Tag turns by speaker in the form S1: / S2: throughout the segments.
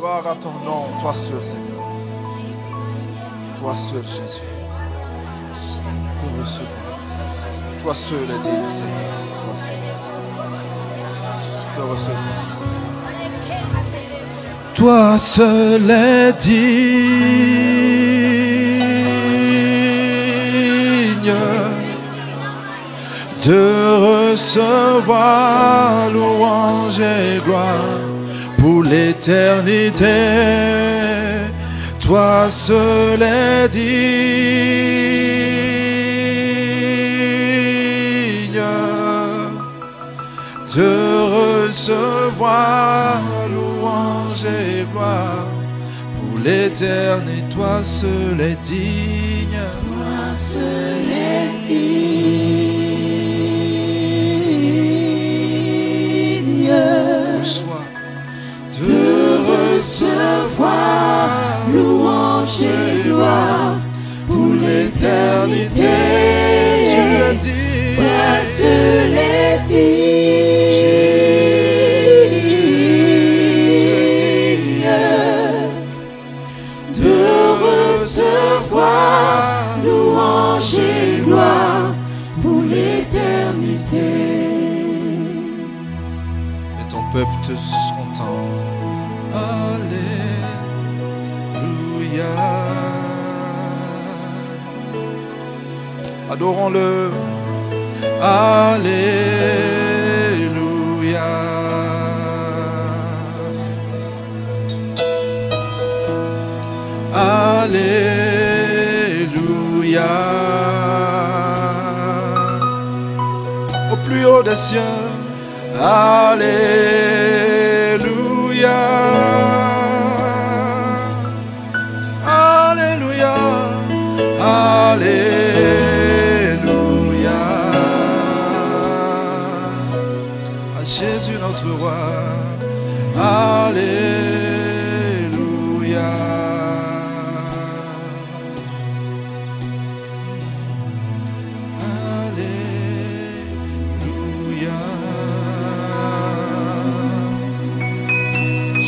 S1: Gloire à ton nom, toi seul, Seigneur. Toi seul, Jésus. De recevoir. Toi seul est digne, Seigneur. Toi seul. De recevoir. Toi seul est digne de recevoir louange et gloire pour l'éternité. Toi seul est digne de recevoir louange et gloire pour l'éternité. Toi seul est digne.
S2: Toi seul est digne.
S1: Reçois
S2: de recevoir louange et gloire pour l'éternité.
S1: Tu le dis.
S2: Toi seul est digne de recevoir louange et gloire pour l'éternité.
S1: Et ton peuple te entend. Alléluia. Adorons-le. Alléluia. Alléluia. Au plus haut des cieux. Alléluia. Alléluia. Alléluia. À Jésus notre roi. Alléluia. Alléluia.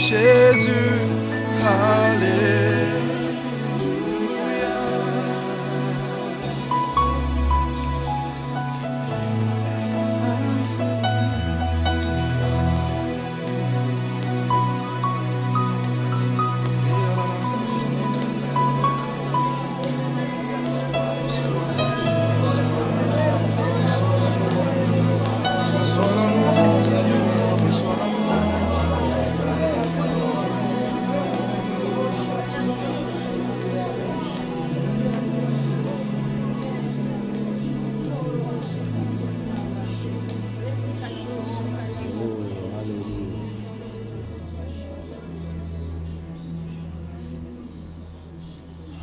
S1: Jésus, alléluia. Reçois l'amour, Seigneur, reçois l'amour.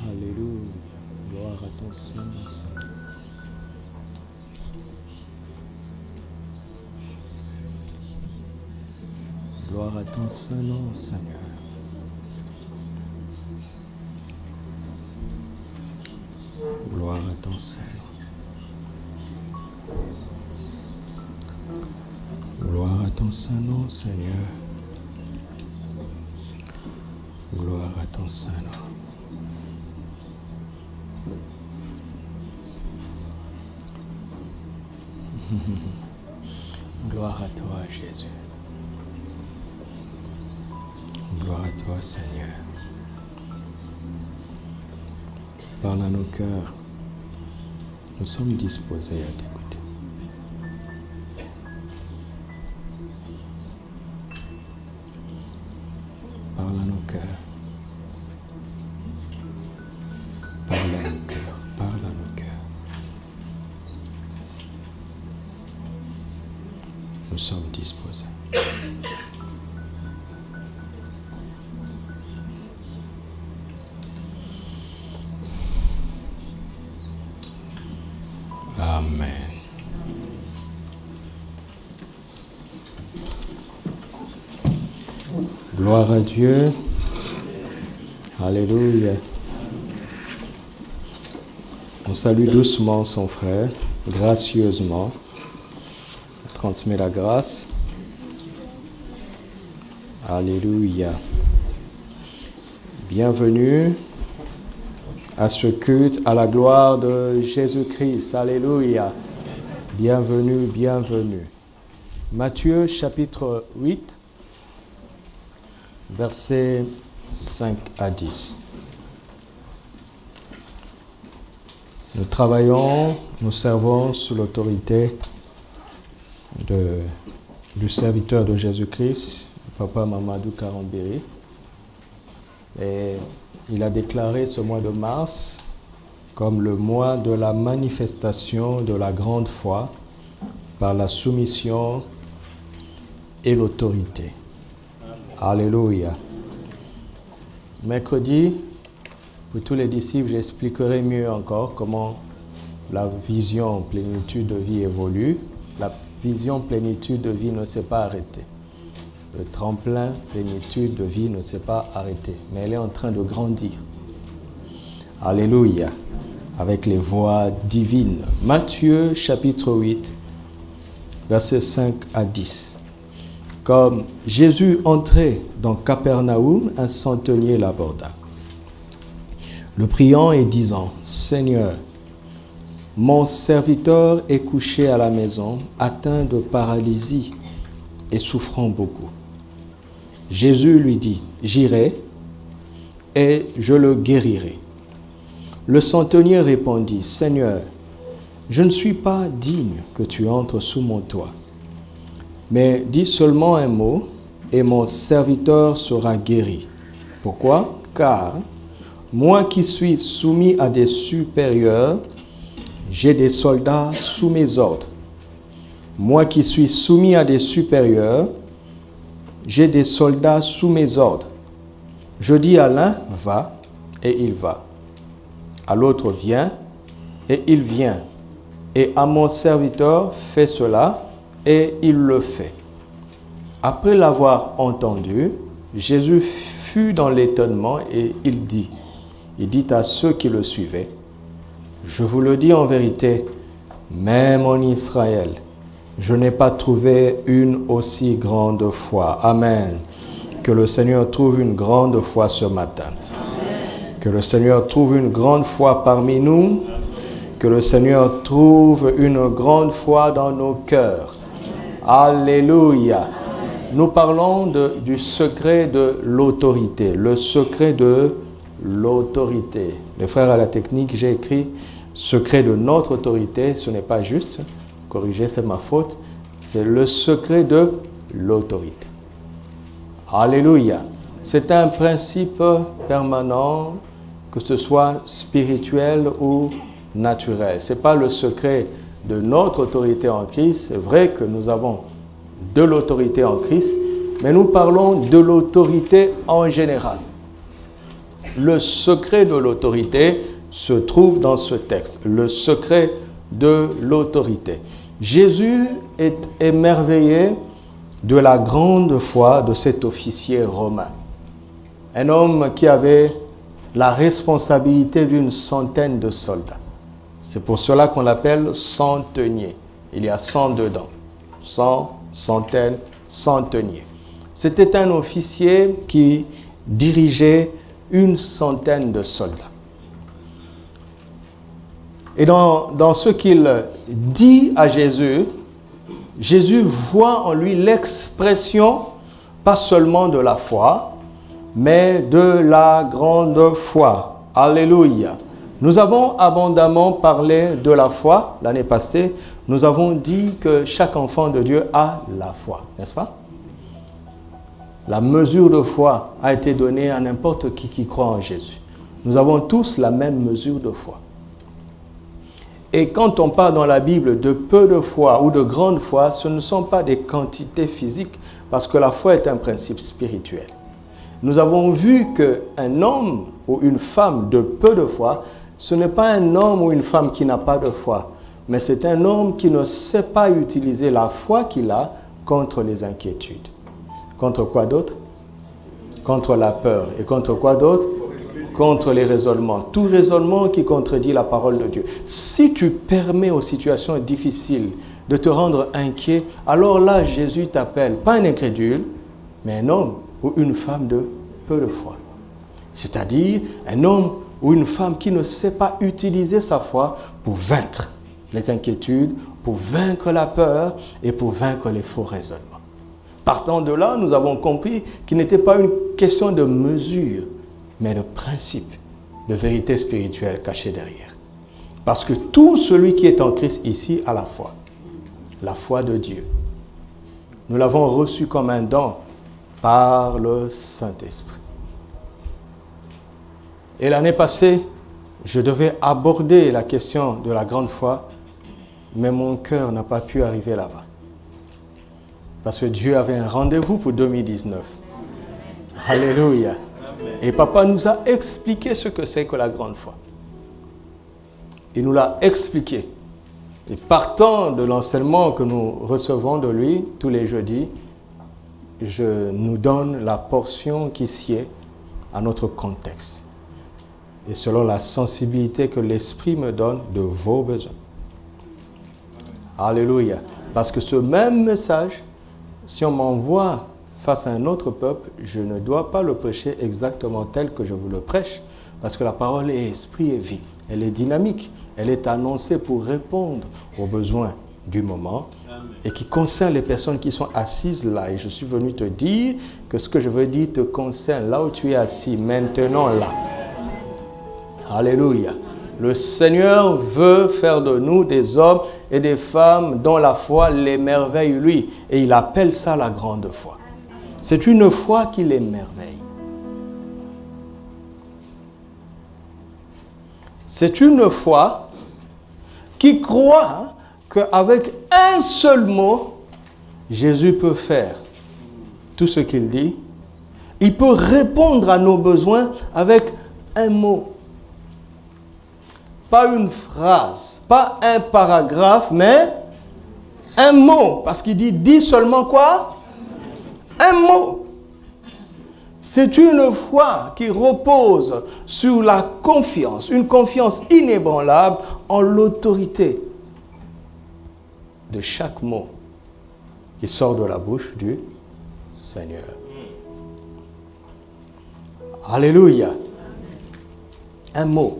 S3: Alléluia. Gloire à ton Saint-Nom, Seigneur. Gloire à ton Saint-Nom, Seigneur. Gloire à ton Saint-Nom. Gloire à ton Saint-Nom, Seigneur. Gloire à ton Saint-Nom. Gloire à toi, Jésus. Gloire à toi, Seigneur. Parle à nos cœurs. Nous sommes disposés à t'écouter. Parle à nos cœurs. Parle à nos cœurs. Parle à nos cœurs. Nous sommes disposés. Amen. Gloire à Dieu. Alléluia. On salue doucement son frère, gracieusement. On transmet la grâce. Alléluia. Bienvenue à ce culte à la gloire de Jésus-Christ. Alléluia. Bienvenue, bienvenue. Matthieu chapitre 8, versets 5 à 10. Nous travaillons, nous servons sous l'autorité du serviteur de Jésus-Christ, Papa Mamadou Karambiri. Et il a déclaré ce mois de mars comme le mois de la manifestation de la grande foi par la soumission et l'autorité. Alléluia. Mercredi, pour tous les disciples, j'expliquerai mieux encore comment la vision plénitude de vie évolue. La vision plénitude de vie ne s'est pas arrêtée. Le tremplin plénitude de vie ne s'est pas arrêté, mais elle est en train de grandir. Alléluia. Avec les voix divines. Matthieu chapitre 8, versets 5 à 10. Comme Jésus entrait dans Capernaum, un centenier l'aborda, le priant et disant, « Seigneur, mon serviteur est couché à la maison, atteint de paralysie et souffrant beaucoup. » Jésus lui dit, « J'irai et je le guérirai. » Le centenier répondit, « Seigneur, je ne suis pas digne que tu entres sous mon toit, mais dis seulement un mot et mon serviteur sera guéri. Pourquoi? Car moi qui suis soumis à des supérieurs, j'ai des soldats sous mes ordres. Moi qui suis soumis à des supérieurs, j'ai des soldats sous mes ordres. Je dis à l'un, va, et il va. À l'autre, viens, et il vient. Et à mon serviteur, fais cela, et il le fait. » Après l'avoir entendu, Jésus fut dans l'étonnement et il dit à ceux qui le suivaient, « Je vous le dis en vérité, même en Israël, je n'ai pas trouvé une aussi grande foi. » Amen. Que le Seigneur trouve une grande foi ce matin. Amen. Que le Seigneur trouve une grande foi parmi nous. Amen. Que le Seigneur trouve une grande foi dans nos cœurs. Amen. Alléluia. Amen. Nous parlons du secret de l'autorité. Le secret de l'autorité. Les frères à la technique, j'ai écrit secret de notre autorité. Ce n'est pas juste. Corriger, c'est ma faute. C'est le secret de l'autorité. Alléluia. C'est un principe permanent, que ce soit spirituel ou naturel. Ce n'est pas le secret de notre autorité en Christ. C'est vrai que nous avons de l'autorité en Christ, mais nous parlons de l'autorité en général. Le secret de l'autorité se trouve dans ce texte. Le secret de l'autorité. Jésus est émerveillé de la grande foi de cet officier romain. Un homme qui avait la responsabilité d'une centaine de soldats. C'est pour cela qu'on l'appelle centenier. Il y a 100 dedans. 100, centaine, centenier. C'était un officier qui dirigeait une centaine de soldats. Et dans ce qu'il dit à Jésus, Jésus voit en lui l'expression, pas seulement de la foi, mais de la grande foi. Alléluia. Nous avons abondamment parlé de la foi l'année passée. Nous avons dit que chaque enfant de Dieu a la foi, n'est-ce pas? La mesure de foi a été donnée à n'importe qui croit en Jésus. Nous avons tous la même mesure de foi. Et quand on parle dans la Bible de peu de foi ou de grande foi, ce ne sont pas des quantités physiques, parce que la foi est un principe spirituel. Nous avons vu qu'un homme ou une femme de peu de foi, ce n'est pas un homme ou une femme qui n'a pas de foi, mais c'est un homme qui ne sait pas utiliser la foi qu'il a contre les inquiétudes. Contre quoi d'autre? Contre la peur. Et contre quoi d'autre? Contre les raisonnements. Tout raisonnement qui contredit la parole de Dieu. Si tu permets aux situations difficiles de te rendre inquiet, alors là, Jésus t'appelle, pas un incrédule, mais un homme ou une femme de peu de foi. C'est-à-dire un homme ou une femme qui ne sait pas utiliser sa foi pour vaincre les inquiétudes, pour vaincre la peur et pour vaincre les faux raisonnements. Partant de là, nous avons compris qu'il n'était pas une question de mesure, mais de principe, de vérité spirituelle cachée derrière. Parce que tout celui qui est en Christ ici a la foi de Dieu. Nous l'avons reçu comme un don par le Saint-Esprit. Et l'année passée, je devais aborder la question de la grande foi, mais mon cœur n'a pas pu arriver là-bas. Parce que Dieu avait un rendez-vous pour 2019. Alléluia. Et papa nous a expliqué ce que c'est que la grande foi. Il nous l'a expliqué. Et partant de l'enseignement que nous recevons de lui tous les jeudis, je nous donne la portion qui sied à notre contexte. Et selon la sensibilité que l'Esprit me donne de vos besoins. Alléluia. Parce que ce même message, si on m'envoie face à un autre peuple, je ne dois pas le prêcher exactement tel que je vous le prêche, parce que la parole est esprit et vie. Elle est dynamique. Elle est annoncée pour répondre aux besoins du moment et qui concerne les personnes qui sont assises là. Et je suis venu te dire que ce que je veux dire te concerne là où tu es assis, maintenant là. Alléluia. Le Seigneur veut faire de nous des hommes et des femmes dont la foi l'émerveille lui. Et il appelle ça la grande foi. C'est une foi qui l'émerveille. C'est une foi qui croit qu'avec un seul mot, Jésus peut faire tout ce qu'il dit. Il peut répondre à nos besoins avec un mot. Pas une phrase, pas un paragraphe, mais un mot. Parce qu'il dit, dis seulement quoi? Un mot. C'est une foi qui repose sur la confiance, une confiance inébranlable en l'autorité de chaque mot qui sort de la bouche du Seigneur. Alléluia. Un mot.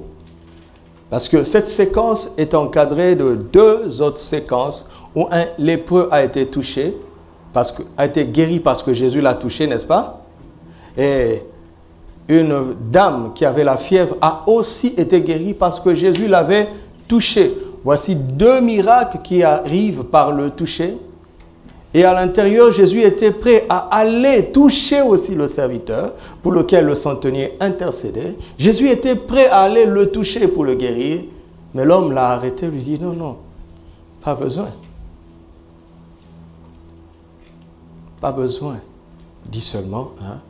S3: Parce que cette séquence est encadrée de deux autres séquences où un lépreux a été touché, a été guéri parce que Jésus l'a touché, n'est-ce pas? Et une dame qui avait la fièvre a aussi été guérie parce que Jésus l'avait touché. Voici deux miracles qui arrivent par le toucher. Et à l'intérieur, Jésus était prêt à aller toucher aussi le serviteur pour lequel le centenier intercédait. Jésus était prêt à aller le toucher pour le guérir. Mais l'homme l'a arrêté, lui dit, non, non, pas besoin. Pas besoin. Dis seulement un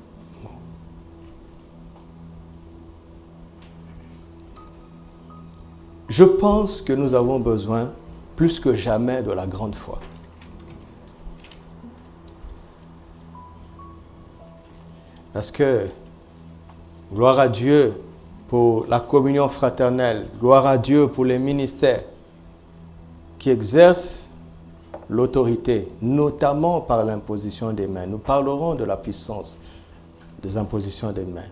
S3: mot. Je pense que nous avons besoin plus que jamais de la grande foi. Parce que, gloire à Dieu pour la communion fraternelle, gloire à Dieu pour les ministères qui exercent l'autorité, notamment par l'imposition des mains. Nous parlerons de la puissance des impositions des mains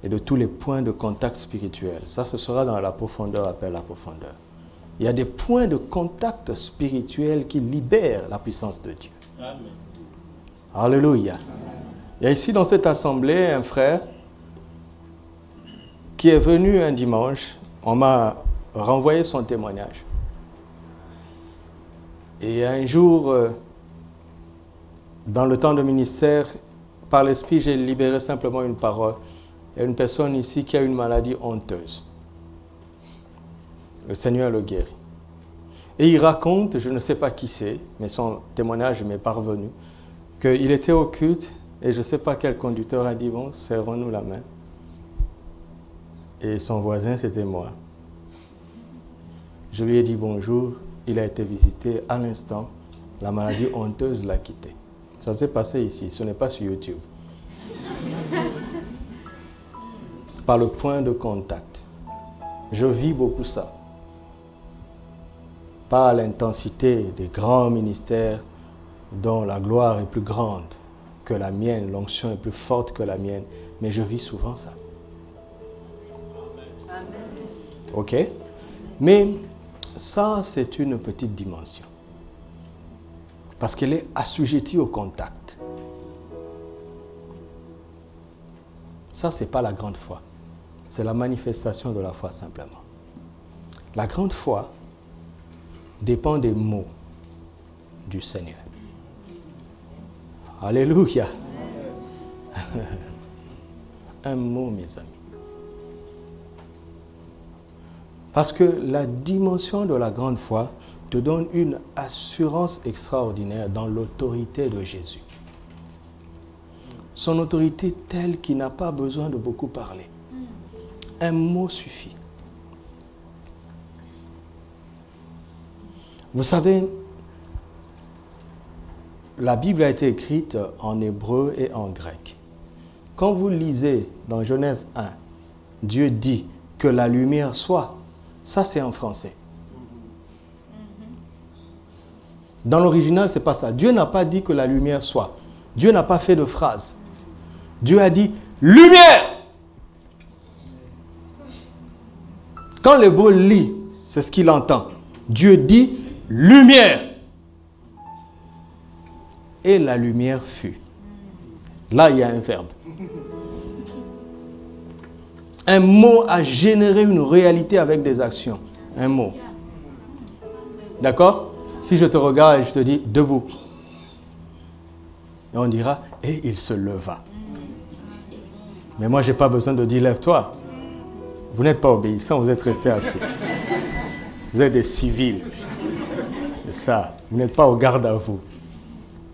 S3: et de tous les points de contact spirituels. Ça, ce sera dans la profondeur, appel à profondeur. Il y a des points de contact spirituel qui libèrent la puissance de Dieu. Amen. Alléluia. Il y a ici dans cette assemblée un frère qui est venu un dimanche. On m'a renvoyé son témoignage. Et un jour, dans le temps de ministère, par l'Esprit, j'ai libéré simplement une parole. Il y a une personne ici qui a une maladie honteuse. Le Seigneur le guérit. Et il raconte, je ne sais pas qui c'est, mais son témoignage m'est parvenu, qu'il était au culte. Et je ne sais pas quel conducteur a dit, bon, serrons-nous la main. Et son voisin, c'était moi. Je lui ai dit bonjour. Il a été visité à l'instant. La maladie honteuse l'a quitté. Ça s'est passé ici. Ce n'est pas sur YouTube. Par le point de contact. Je vis beaucoup ça. Pas à l'intensité des grands ministères dont la gloire est plus grande que la mienne, l'onction est plus forte que la mienne, mais je vis souvent ça. Ok? Mais ça, c'est une petite dimension. Parce qu'elle est assujettie au contact. Ça, ce n'est pas la grande foi. C'est la manifestation de la foi simplement. La grande foi dépend des mots du Seigneur. Alléluia. Un mot, mes amis. Parce que la dimension de la grande foi te donne une assurance extraordinaire dans l'autorité de Jésus. Son autorité telle qu'il n'a pas besoin de beaucoup parler. Un mot suffit. Vous savez, la Bible a été écrite en hébreu et en grec. Quand vous lisez dans Genèse 1, Dieu dit que la lumière soit, ça c'est en français. Dans l'original, ce n'est pas ça. Dieu n'a pas dit que la lumière soit. Dieu n'a pas fait de phrase. Dieu a dit lumière. Quand l'hébreu lit, c'est ce qu'il entend. Dieu dit lumière. Et la lumière fut. Là, il y a un verbe. Un mot a généré une réalité avec des actions. Un mot. D'accord? Si je te regarde et je te dis debout. Et on dira, et il se leva. Mais moi, je n'ai pas besoin de dire lève-toi. Vous n'êtes pas obéissants, vous êtes restés assis. Vous êtes des civils. C'est ça. Vous n'êtes pas au garde à vous.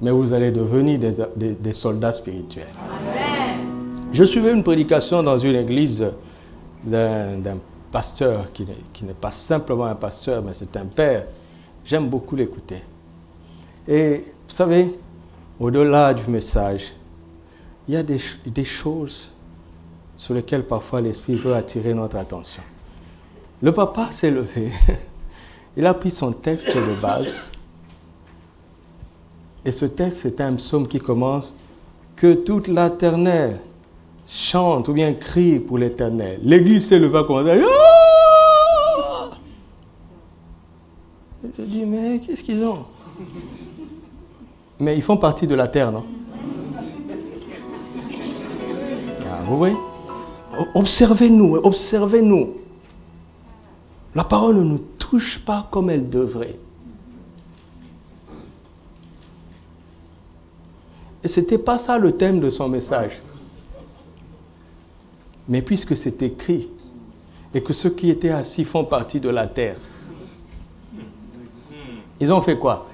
S3: Mais vous allez devenir des soldats spirituels. Amen. Je suivais une prédication dans une église d'un pasteur qui n'est pas simplement un pasteur, mais c'est un père. J'aime beaucoup l'écouter. Et vous savez, au-delà du message, il y a des choses sur lesquelles parfois l'Esprit veut attirer notre attention. Le papa s'est levé. Il a pris son texte de base. Et ce texte, c'est un psaume qui commence « Que toute la terre chante ou bien crie pour l'Éternel. » L'église s'est levée comme ça. Ah! Je dis, mais qu'est-ce qu'ils ont? Mais ils font partie de la terre, non? Ah, vous voyez? Observez-nous, observez-nous. La parole ne nous touche pas comme elle devrait. Et ce n'était pas ça le thème de son message. Mais puisque c'est écrit, et que ceux qui étaient assis font partie de la terre, ils ont fait quoi?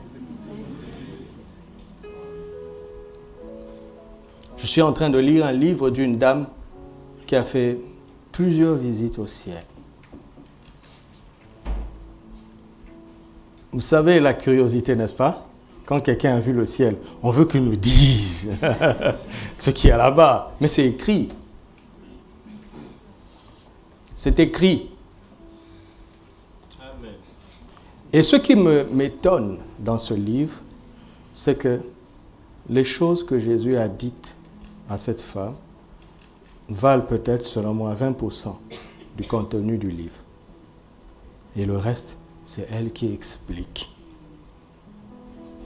S3: Je suis en train de lire un livre d'une dame qui a fait plusieurs visites au ciel. Vous savez la curiosité, n'est-ce pas? Quand quelqu'un a vu le ciel, on veut qu'il nous dise ce qu'il y a là-bas. Mais c'est écrit. C'est écrit. Amen. Et ce qui m'étonne dans ce livre, c'est que les choses que Jésus a dites à cette femme valent peut-être, selon moi, 20% du contenu du livre. Et le reste, c'est elle qui explique.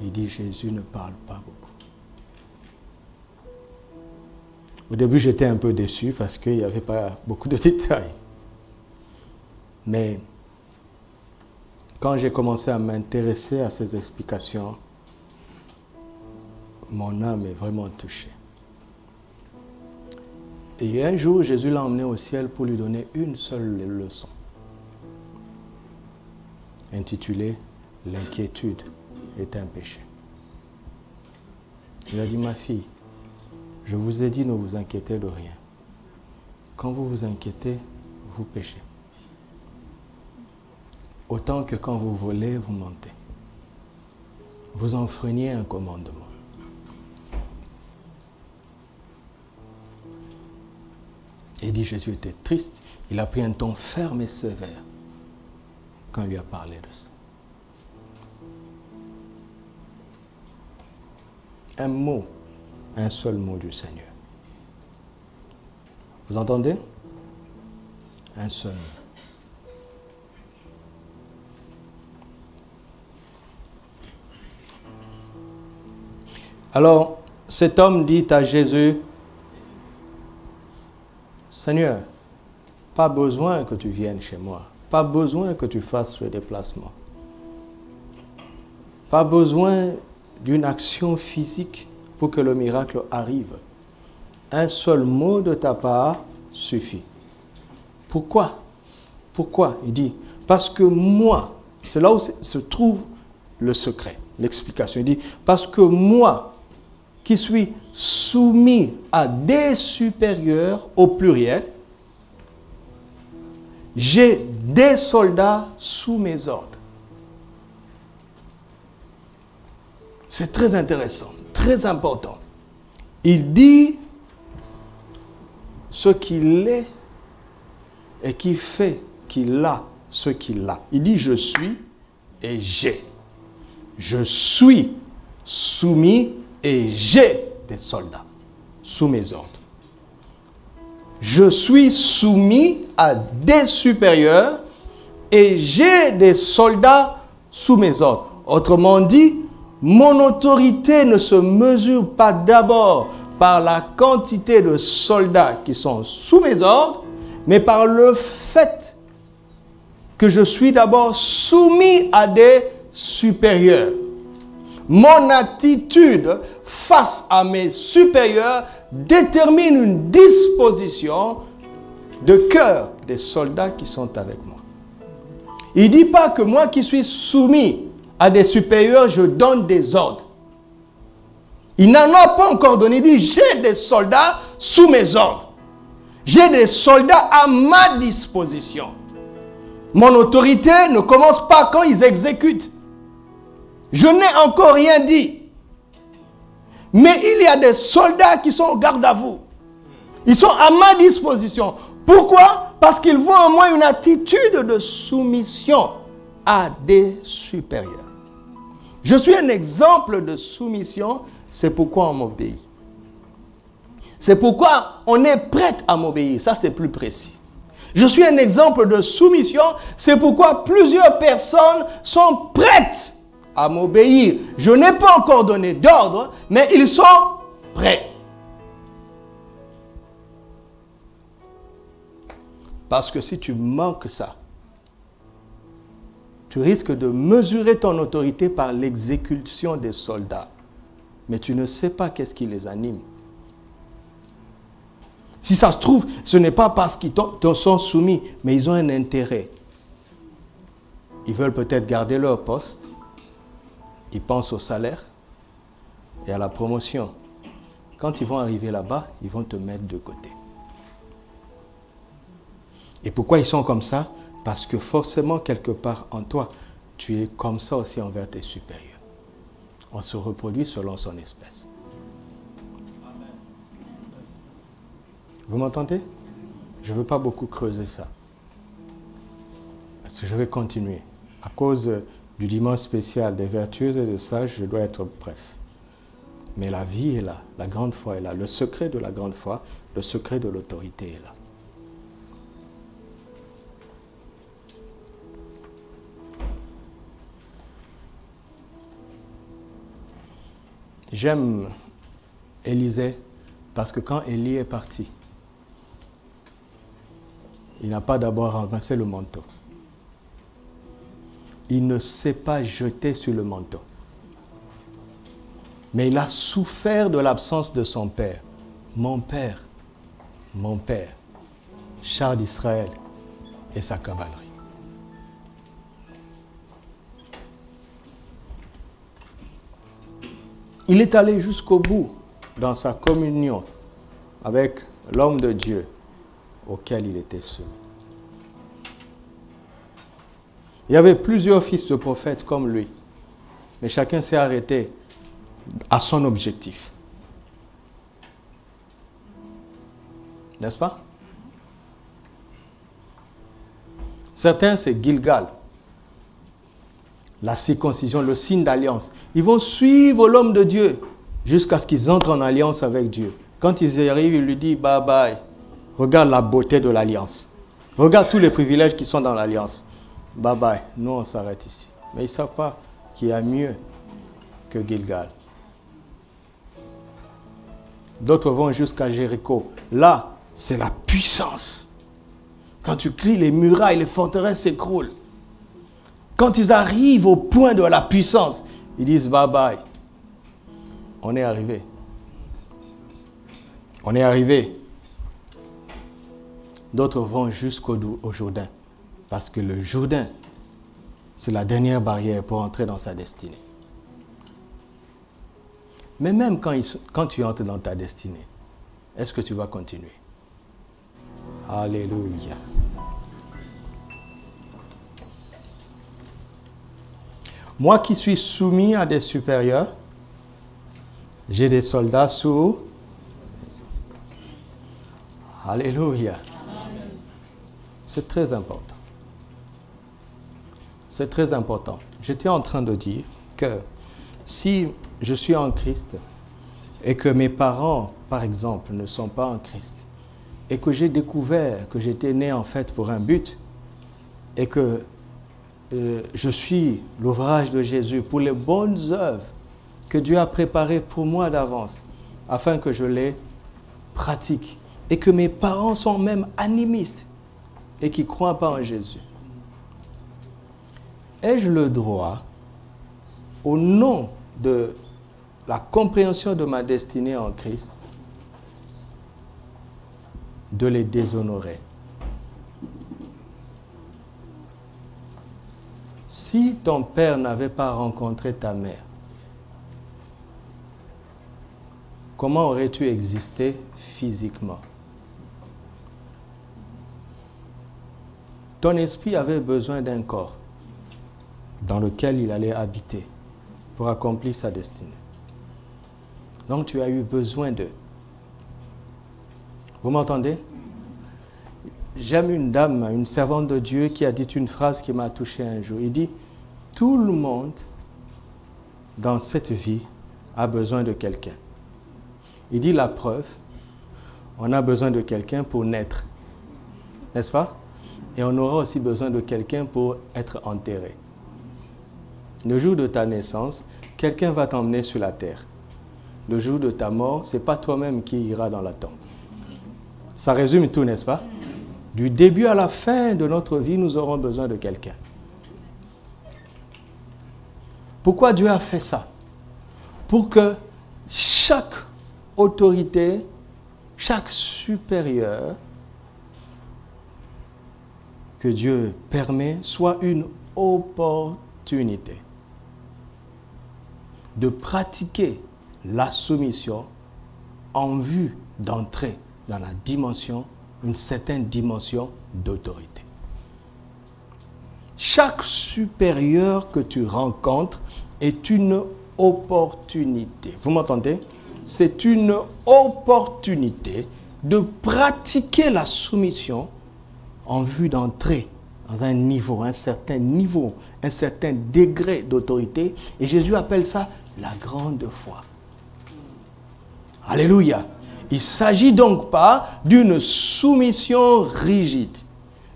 S3: Il dit, Jésus ne parle pas beaucoup. Au début, j'étais un peu déçu parce qu'il n'y avait pas beaucoup de détails. Mais quand j'ai commencé à m'intéresser à ces explications, mon âme est vraiment touchée. Et un jour, Jésus l'a emmené au ciel pour lui donner une seule leçon, intitulée « L'inquiétude est un péché ». Il a dit, ma fille, je vous ai dit ne vous inquiétez de rien. Quand vous vous inquiétez, vous péchez. Autant que quand vous volez, vous mentez. Vous enfreignez un commandement. Et dit, Jésus était triste. Il a pris un ton ferme et sévère quand il lui a parlé de ça. Un mot, un seul mot du Seigneur. Vous entendez? Un seul mot. Alors, cet homme dit à Jésus, Seigneur, pas besoin que tu viennes chez moi. Pas besoin que tu fasses le déplacement. Pas besoin d'une action physique pour que le miracle arrive. Un seul mot de ta part suffit. Pourquoi? Pourquoi? Il dit, parce que moi, c'est là où se trouve le secret, l'explication. Il dit, parce que moi, qui suis soumis à des supérieurs au pluriel, j'ai des soldats sous mes ordres. C'est très intéressant, très important. Il dit ce qu'il est et qui fait qu'il a ce qu'il a. Il dit je suis et j'ai. Je suis soumis et j'ai des soldats sous mes ordres. Je suis soumis à des supérieurs et j'ai des soldats sous mes ordres. Autrement dit, mon autorité ne se mesure pas d'abord par la quantité de soldats qui sont sous mes ordres, mais par le fait que je suis d'abord soumis à des supérieurs. Mon attitude face à mes supérieurs détermine une disposition de cœur des soldats qui sont avec moi. Il ne dit pas que moi qui suis soumis à des supérieurs, je donne des ordres. Il n'en a pas encore donné. Il dit, j'ai des soldats sous mes ordres. J'ai des soldats à ma disposition. Mon autorité ne commence pas quand ils exécutent. Je n'ai encore rien dit. Mais il y a des soldats qui sont au garde à vous. Ils sont à ma disposition. Pourquoi? Parce qu'ils voient en moi une attitude de soumission à des supérieurs. Je suis un exemple de soumission, c'est pourquoi on m'obéit. C'est pourquoi on est prêt à m'obéir. Ça, c'est plus précis. Je suis un exemple de soumission, c'est pourquoi plusieurs personnes sont prêtes à m'obéir. Je n'ai pas encore donné d'ordre, mais ils sont prêts. Parce que si tu manques ça, tu risques de mesurer ton autorité par l'exécution des soldats. Mais tu ne sais pas qu'est-ce qui les anime. Si ça se trouve, ce n'est pas parce qu'ils te sont soumis, mais ils ont un intérêt. Ils veulent peut-être garder leur poste. Ils pensent au salaire et à la promotion. Quand ils vont arriver là-bas, ils vont te mettre de côté. Et pourquoi ils sont comme ça? Parce que forcément, quelque part en toi, tu es comme ça aussi envers tes supérieurs. On se reproduit selon son espèce. Vous m'entendez? Je ne veux pas beaucoup creuser ça. Parce que je vais continuer. À cause du dimanche spécial des vertueux et des sages, je dois être bref. Mais la vie est là, la grande foi est là. Le secret de la grande foi, le secret de l'autorité est là. J'aime Élisée parce que quand Élie est parti, il n'a pas d'abord ramassé le manteau. Il ne s'est pas jeté sur le manteau. Mais il a souffert de l'absence de son père. Mon père, char d'Israël et sa cavalerie. Il est allé jusqu'au bout dans sa communion avec l'homme de Dieu auquel il était soumis. Il y avait plusieurs fils de prophètes comme lui, mais chacun s'est arrêté à son objectif. N'est-ce pas? Certains, c'est Gilgal. La circoncision, le signe d'alliance. Ils vont suivre l'homme de Dieu jusqu'à ce qu'ils entrent en alliance avec Dieu. Quand ils y arrivent, il lui dit bye bye. Regarde la beauté de l'alliance. Regarde tous les privilèges qui sont dans l'alliance. Bye bye. Nous, on s'arrête ici. Mais ils ne savent pas qu'il y a mieux que Gilgal. D'autres vont jusqu'à Jéricho. Là, c'est la puissance. Quand tu cries, les murailles, les forteresses s'écroulent. Quand ils arrivent au point de la puissance, ils disent bye bye. On est arrivé. On est arrivé. D'autres vont jusqu'au Jourdain. Parce que le Jourdain, c'est la dernière barrière pour entrer dans sa destinée. Mais même quand tu entres dans ta destinée, est-ce que tu vas continuer? Alléluia. Moi qui suis soumis à des supérieurs, j'ai des soldats sous. Alléluia. C'est très important. C'est très important. J'étais en train de dire que si je suis en Christ et que mes parents, par exemple, ne sont pas en Christ et que j'ai découvert que j'étais né en fait pour un but et que je suis l'ouvrage de Jésus pour les bonnes œuvres que Dieu a préparées pour moi d'avance afin que je les pratique et que mes parents sont même animistes et qui ne croient pas en Jésus. Ai-je le droit, au nom de la compréhension de ma destinée en Christ, de les déshonorer? Si ton père n'avait pas rencontré ta mère, comment aurais-tu existé physiquement? Ton esprit avait besoin d'un corps dans lequel il allait habiter pour accomplir sa destinée. Donc tu as eu besoin d'eux. Vous m'entendez? J'aime une dame, une servante de Dieu qui a dit une phrase qui m'a touché un jour. Il dit, tout le monde dans cette vie a besoin de quelqu'un. Il dit la preuve, on a besoin de quelqu'un pour naître. N'est-ce pas? Et on aura aussi besoin de quelqu'un pour être enterré. Le jour de ta naissance, quelqu'un va t'emmener sur la terre. Le jour de ta mort, ce n'est pas toi-même qui iras dans la tombe. Ça résume tout, n'est-ce pas? Du début à la fin de notre vie, nous aurons besoin de quelqu'un. Pourquoi Dieu a fait ça? Pour que chaque autorité, chaque supérieur que Dieu permet soit une opportunité de pratiquer la soumission en vue d'entrer dans la dimension, une certaine dimension d'autorité. Chaque supérieur que tu rencontres est une opportunité. Vous m'entendez? C'est une opportunité de pratiquer la soumission en vue d'entrer dans un niveau, un certain degré d'autorité. Et Jésus appelle ça la grande foi. Alléluia. Il ne s'agit donc pas d'une soumission rigide,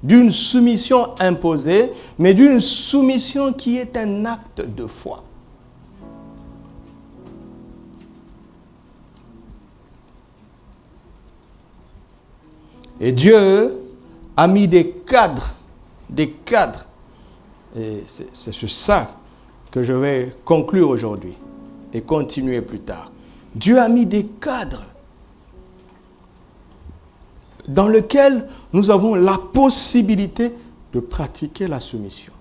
S3: d'une soumission imposée, mais d'une soumission qui est un acte de foi. Et Dieu a mis des cadres, et c'est sur ça que je vais conclure aujourd'hui et continuer plus tard. Dieu a mis des cadres dans lesquels nous avons la possibilité de pratiquer la soumission.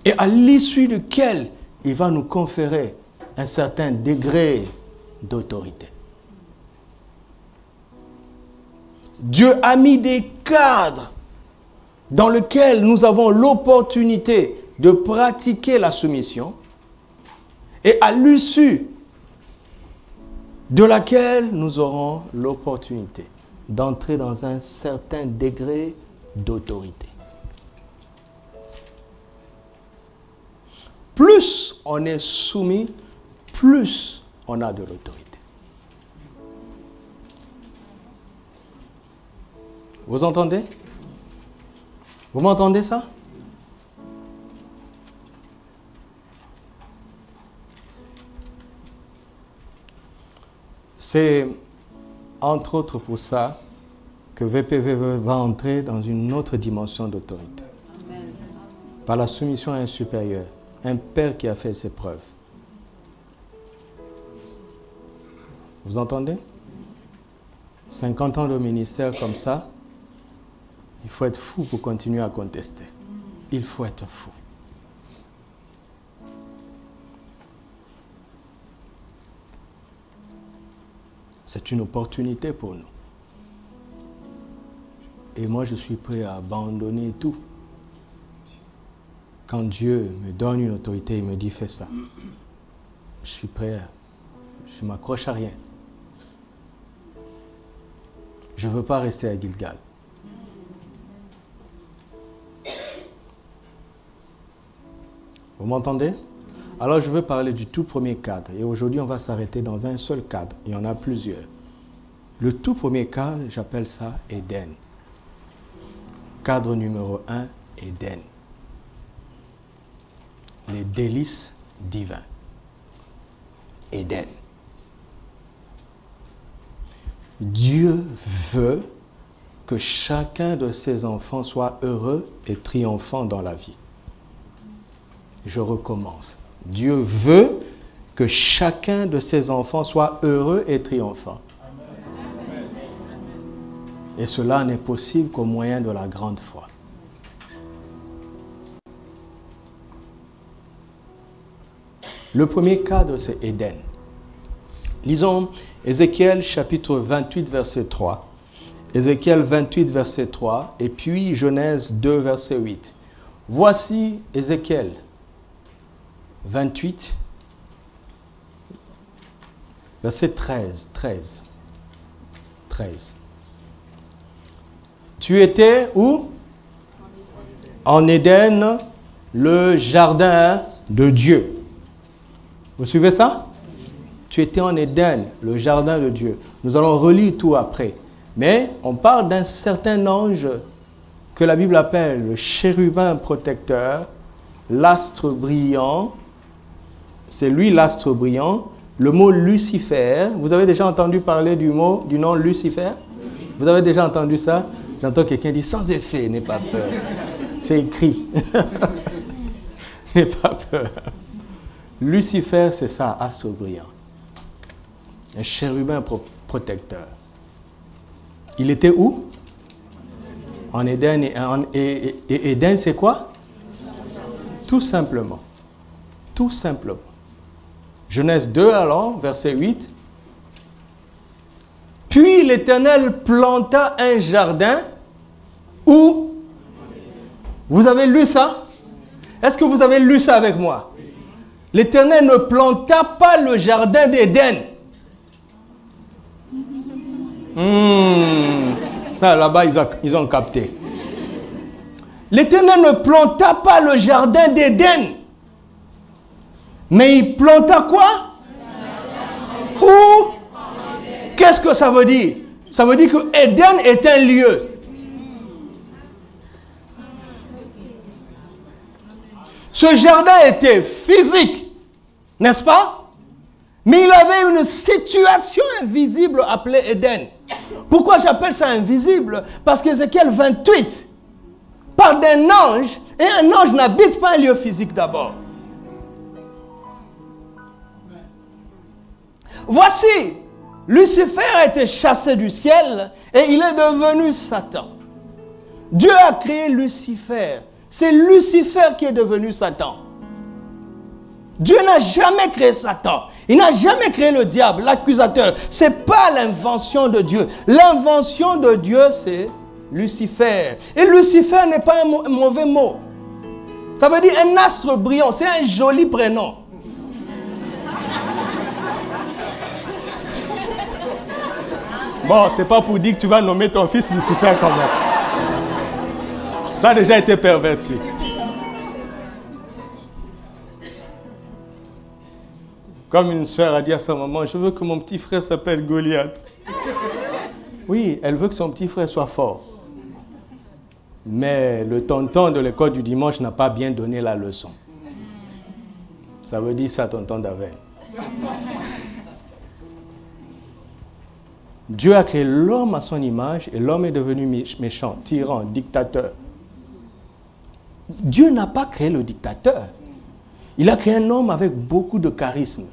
S3: Et à l'issue duquel il va nous conférer un certain degré d'autorité. Dieu a mis des cadres dans lesquels nous avons l'opportunité de pratiquer la soumission et à l'issue de laquelle nous aurons l'opportunité d'entrer dans un certain degré d'autorité. Plus on est soumis, plus on a de l'autorité. Vous entendez? Vous m'entendez ça? C'est entre autres pour ça que VPV va entrer dans une autre dimension d'autorité. Par la soumission à un supérieur, un père qui a fait ses preuves. Vous entendez? 50 ans de ministère comme ça, il faut être fou pour continuer à contester. Il faut être fou. C'est une opportunité pour nous. Et moi, je suis prêt à abandonner tout. Quand Dieu me donne une autorité, il me dit fais ça. Je suis prêt. Je ne m'accroche à rien. Je ne veux pas rester à Gilgal. Vous m'entendez? Alors je veux parler du tout premier cadre. Et aujourd'hui, on va s'arrêter dans un seul cadre. Il y en a plusieurs. Le tout premier cadre, j'appelle ça Éden. Cadre numéro 1, Éden. Les délices divins. Éden. Dieu veut que chacun de ses enfants soit heureux et triomphant dans la vie. Je recommence. Dieu veut que chacun de ses enfants soit heureux et triomphant. Et cela n'est possible qu'au moyen de la grande foi. Le premier cadre, c'est Éden. Lisons Ézéchiel chapitre 28, verset 3. Ézéchiel 28, verset 3. Et puis Genèse 2, verset 8. Voici Ézéchiel 28, verset 13. 13. Tu étais où? En Éden, le jardin de Dieu. Vous suivez ça? Tu étais en Éden, le jardin de Dieu. Nous allons relire tout après. Mais on parle d'un certain ange que la Bible appelle le chérubin protecteur, l'astre brillant. C'est lui l'astre brillant. Le mot Lucifer, vous avez déjà entendu parler du nom Lucifer? Vous avez déjà entendu ça? J'entends quelqu'un dire sans effet, n'aie pas peur. C'est écrit. N'aie pas peur. Lucifer, c'est ça, astre brillant. Un chérubin protecteur. Il était où? En Éden. Et Éden, c'est quoi? Tout simplement. Tout simplement. Genèse 2, alors, verset 8. Puis l'Éternel planta un jardin où? Vous avez lu ça? Est-ce que vous avez lu ça avec moi? L'Éternel ne planta pas le jardin d'Éden. Ça, là-bas, ils ont capté. L'Éternel ne planta pas le jardin d'Éden. Mais il planta quoi? Où? Qu'est-ce que ça veut dire? Ça veut dire que Éden est un lieu. Ce jardin était physique, n'est-ce pas? Mais il avait une situation invisible appelée Éden. Pourquoi j'appelle ça invisible? Parce qu'Ézéchiel 28 parle d'un ange, et un ange n'habite pas un lieu physique d'abord. Voici, Lucifer a été chassé du ciel et il est devenu Satan. Dieu a créé Lucifer. C'est Lucifer qui est devenu Satan. Dieu n'a jamais créé Satan. Il n'a jamais créé le diable, l'accusateur. Ce n'est pas l'invention de Dieu. L'invention de Dieu, c'est Lucifer. Et Lucifer n'est pas un mauvais mot. Ça veut dire un astre brillant. C'est un joli prénom. Bon, c'est pas pour dire que tu vas nommer ton fils Lucifer quand même. Ça a déjà été perverti. Comme une soeur a dit à sa maman, je veux que mon petit frère s'appelle Goliath. Oui, elle veut que son petit frère soit fort. Mais le tonton de l'école du dimanche n'a pas bien donné la leçon. Ça veut dire ça, tonton David. Dieu a créé l'homme à son image et l'homme est devenu méchant, tyran, dictateur. Dieu n'a pas créé le dictateur. Il a créé un homme avec beaucoup de charisme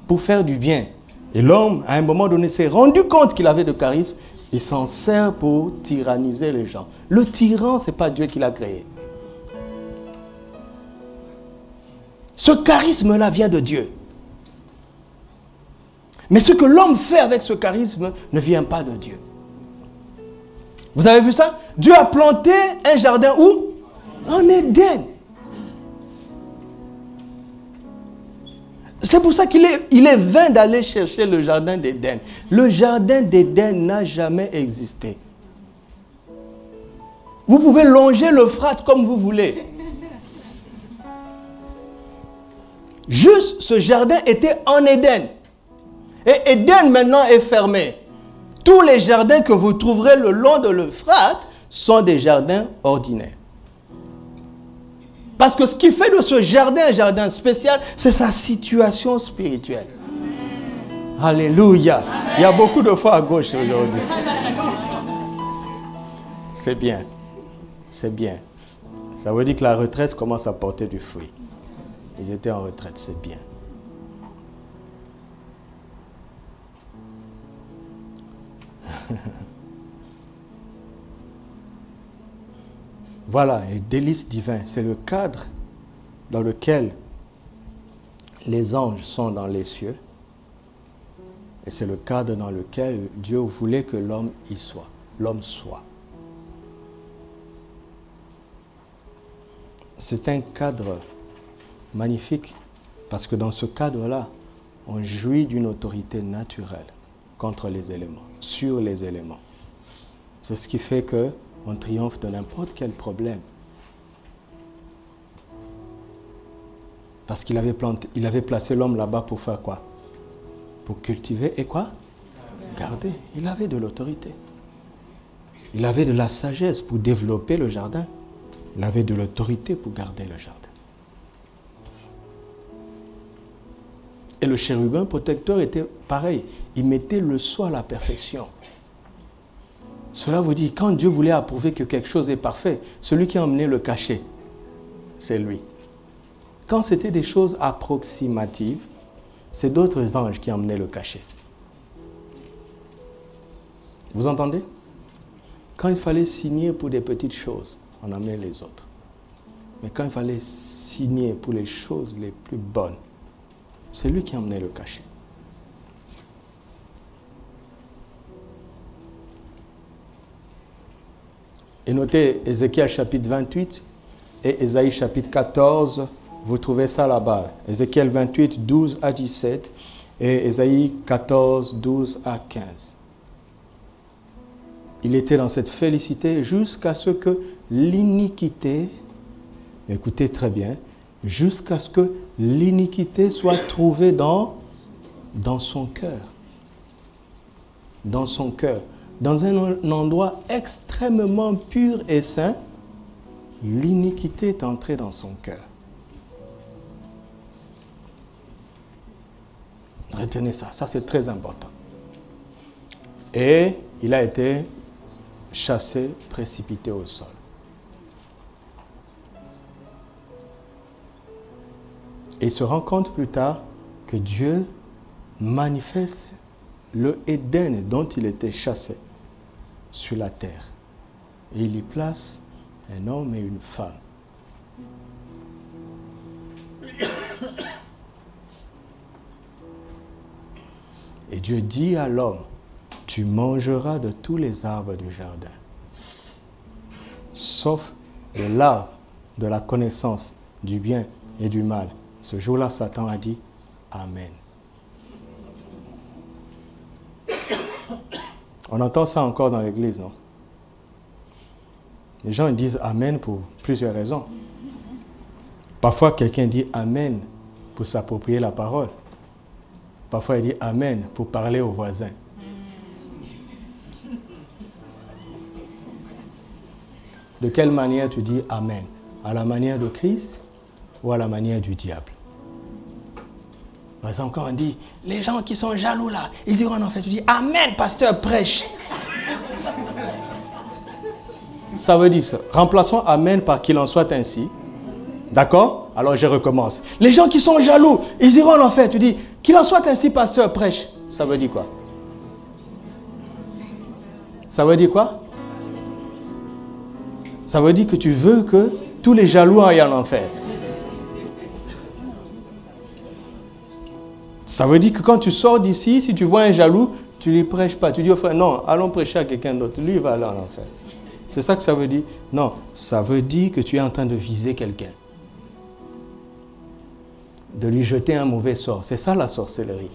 S3: pour faire du bien. Et l'homme, à un moment donné, s'est rendu compte qu'il avait de charisme. Il s'en sert pour tyranniser les gens. Le tyran, ce n'est pas Dieu qui l'a créé. Ce charisme-là vient de Dieu. Mais ce que l'homme fait avec ce charisme ne vient pas de Dieu. Vous avez vu ça? Dieu a planté un jardin où? En Éden. C'est pour ça qu'il est vain d'aller chercher le jardin d'Éden. Le jardin d'Éden n'a jamais existé. Vous pouvez longer l'Euphrate comme vous voulez. Juste, ce jardin était en Éden. Et Éden maintenant est fermé. Tous les jardins que vous trouverez le long de l'Euphrate sont des jardins ordinaires. Parce que ce qui fait de ce jardin un jardin spécial, c'est sa situation spirituelle. Alléluia. Il y a beaucoup de foi à gauche aujourd'hui. C'est bien. C'est bien. Ça veut dire que la retraite commence à porter du fruit. Ils étaient en retraite, c'est bien. Voilà, les délices divins, c'est le cadre dans lequel les anges sont dans les cieux. Et c'est le cadre dans lequel Dieu voulait que l'homme y soit, l'homme soit. C'est un cadre magnifique parce que dans ce cadre-là, on jouit d'une autorité naturelle contre les éléments, sur les éléments. C'est ce qui fait qu'on triomphe de n'importe quel problème. Parce qu'il avait placé l'homme là-bas pour faire quoi? Pour cultiver et quoi? Garder. Il avait de l'autorité. Il avait de la sagesse pour développer le jardin. Il avait de l'autorité pour garder le jardin. Et le chérubin protecteur était pareil. Il mettait le sceau à la perfection. Cela vous dit, quand Dieu voulait approuver que quelque chose est parfait, celui qui a emmené le cachet, c'est lui. Quand c'était des choses approximatives, c'est d'autres anges qui emmenaient le cachet. Vous entendez? Quand il fallait signer pour des petites choses, on emmenait les autres. Mais quand il fallait signer pour les choses les plus bonnes, c'est lui qui emmenait le cachet. Et notez Ézéchiel chapitre 28 et Ésaïe chapitre 14, vous trouvez ça là-bas. Ézéchiel 28, 12 à 17 et Ésaïe 14, 12 à 15. Il était dans cette félicité jusqu'à ce que l'iniquité, écoutez très bien, jusqu'à ce que l'iniquité soit trouvée dans son cœur. Dans son cœur. Dans un endroit extrêmement pur et saint, l'iniquité est entrée dans son cœur. Retenez ça, ça c'est très important. Et il a été chassé, précipité au sol. Et il se rend compte plus tard que Dieu manifeste le Éden dont il était chassé sur la terre. Et il y place un homme et une femme. Et Dieu dit à l'homme, tu mangeras de tous les arbres du jardin, sauf de l'arbre de la connaissance du bien et du mal. Ce jour-là, Satan a dit, Amen. On entend ça encore dans l'église, non? Les gens disent Amen pour plusieurs raisons. Parfois, quelqu'un dit Amen pour s'approprier la parole. Parfois, il dit Amen pour parler aux voisins. De quelle manière tu dis Amen? À la manière de Christ ou à la manière du diable? Par exemple, quand on dit, les gens qui sont jaloux là, ils iront en enfer. Tu dis, Amen, pasteur, prêche. Ça veut dire ça. Remplaçons Amen par qu'il en soit ainsi. D'accord? Alors je recommence. Les gens qui sont jaloux, ils iront en enfer. Tu dis, qu'il en soit ainsi, pasteur, prêche. Ça veut dire quoi? Ça veut dire quoi? Ça veut dire que tu veux que tous les jaloux aillent en enfer. Ça veut dire que quand tu sors d'ici, si tu vois un jaloux, tu ne lui prêches pas. Tu dis au frère, non, allons prêcher à quelqu'un d'autre. Lui, il va aller en enfer. C'est ça que ça veut dire? Non, ça veut dire que tu es en train de viser quelqu'un. De lui jeter un mauvais sort. C'est ça la sorcellerie.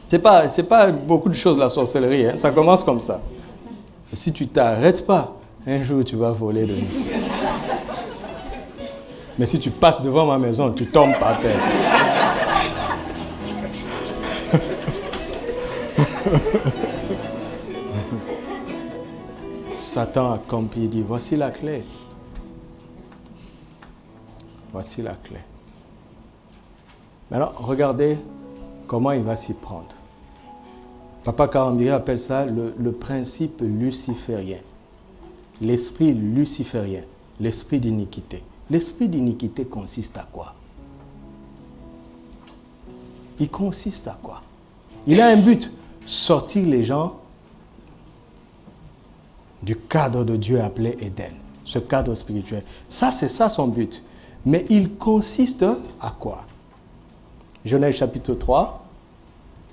S3: C'est pas beaucoup de choses la sorcellerie. Hein? Ça commence comme ça. Si tu ne t'arrêtes pas, un jour tu vas voler de nous. Mais si tu passes devant ma maison, tu tombes par terre. Satan a compris, il dit, voici la clé. Voici la clé. Maintenant, regardez comment il va s'y prendre. Papa Karambiri appelle ça le principe luciférien. L'esprit luciférien, l'esprit d'iniquité. L'esprit d'iniquité consiste à quoi? Il consiste à quoi? Il a un but, sortir les gens du cadre de Dieu appelé Éden, ce cadre spirituel. Ça, c'est ça son but. Mais il consiste à quoi? Genèse chapitre 3,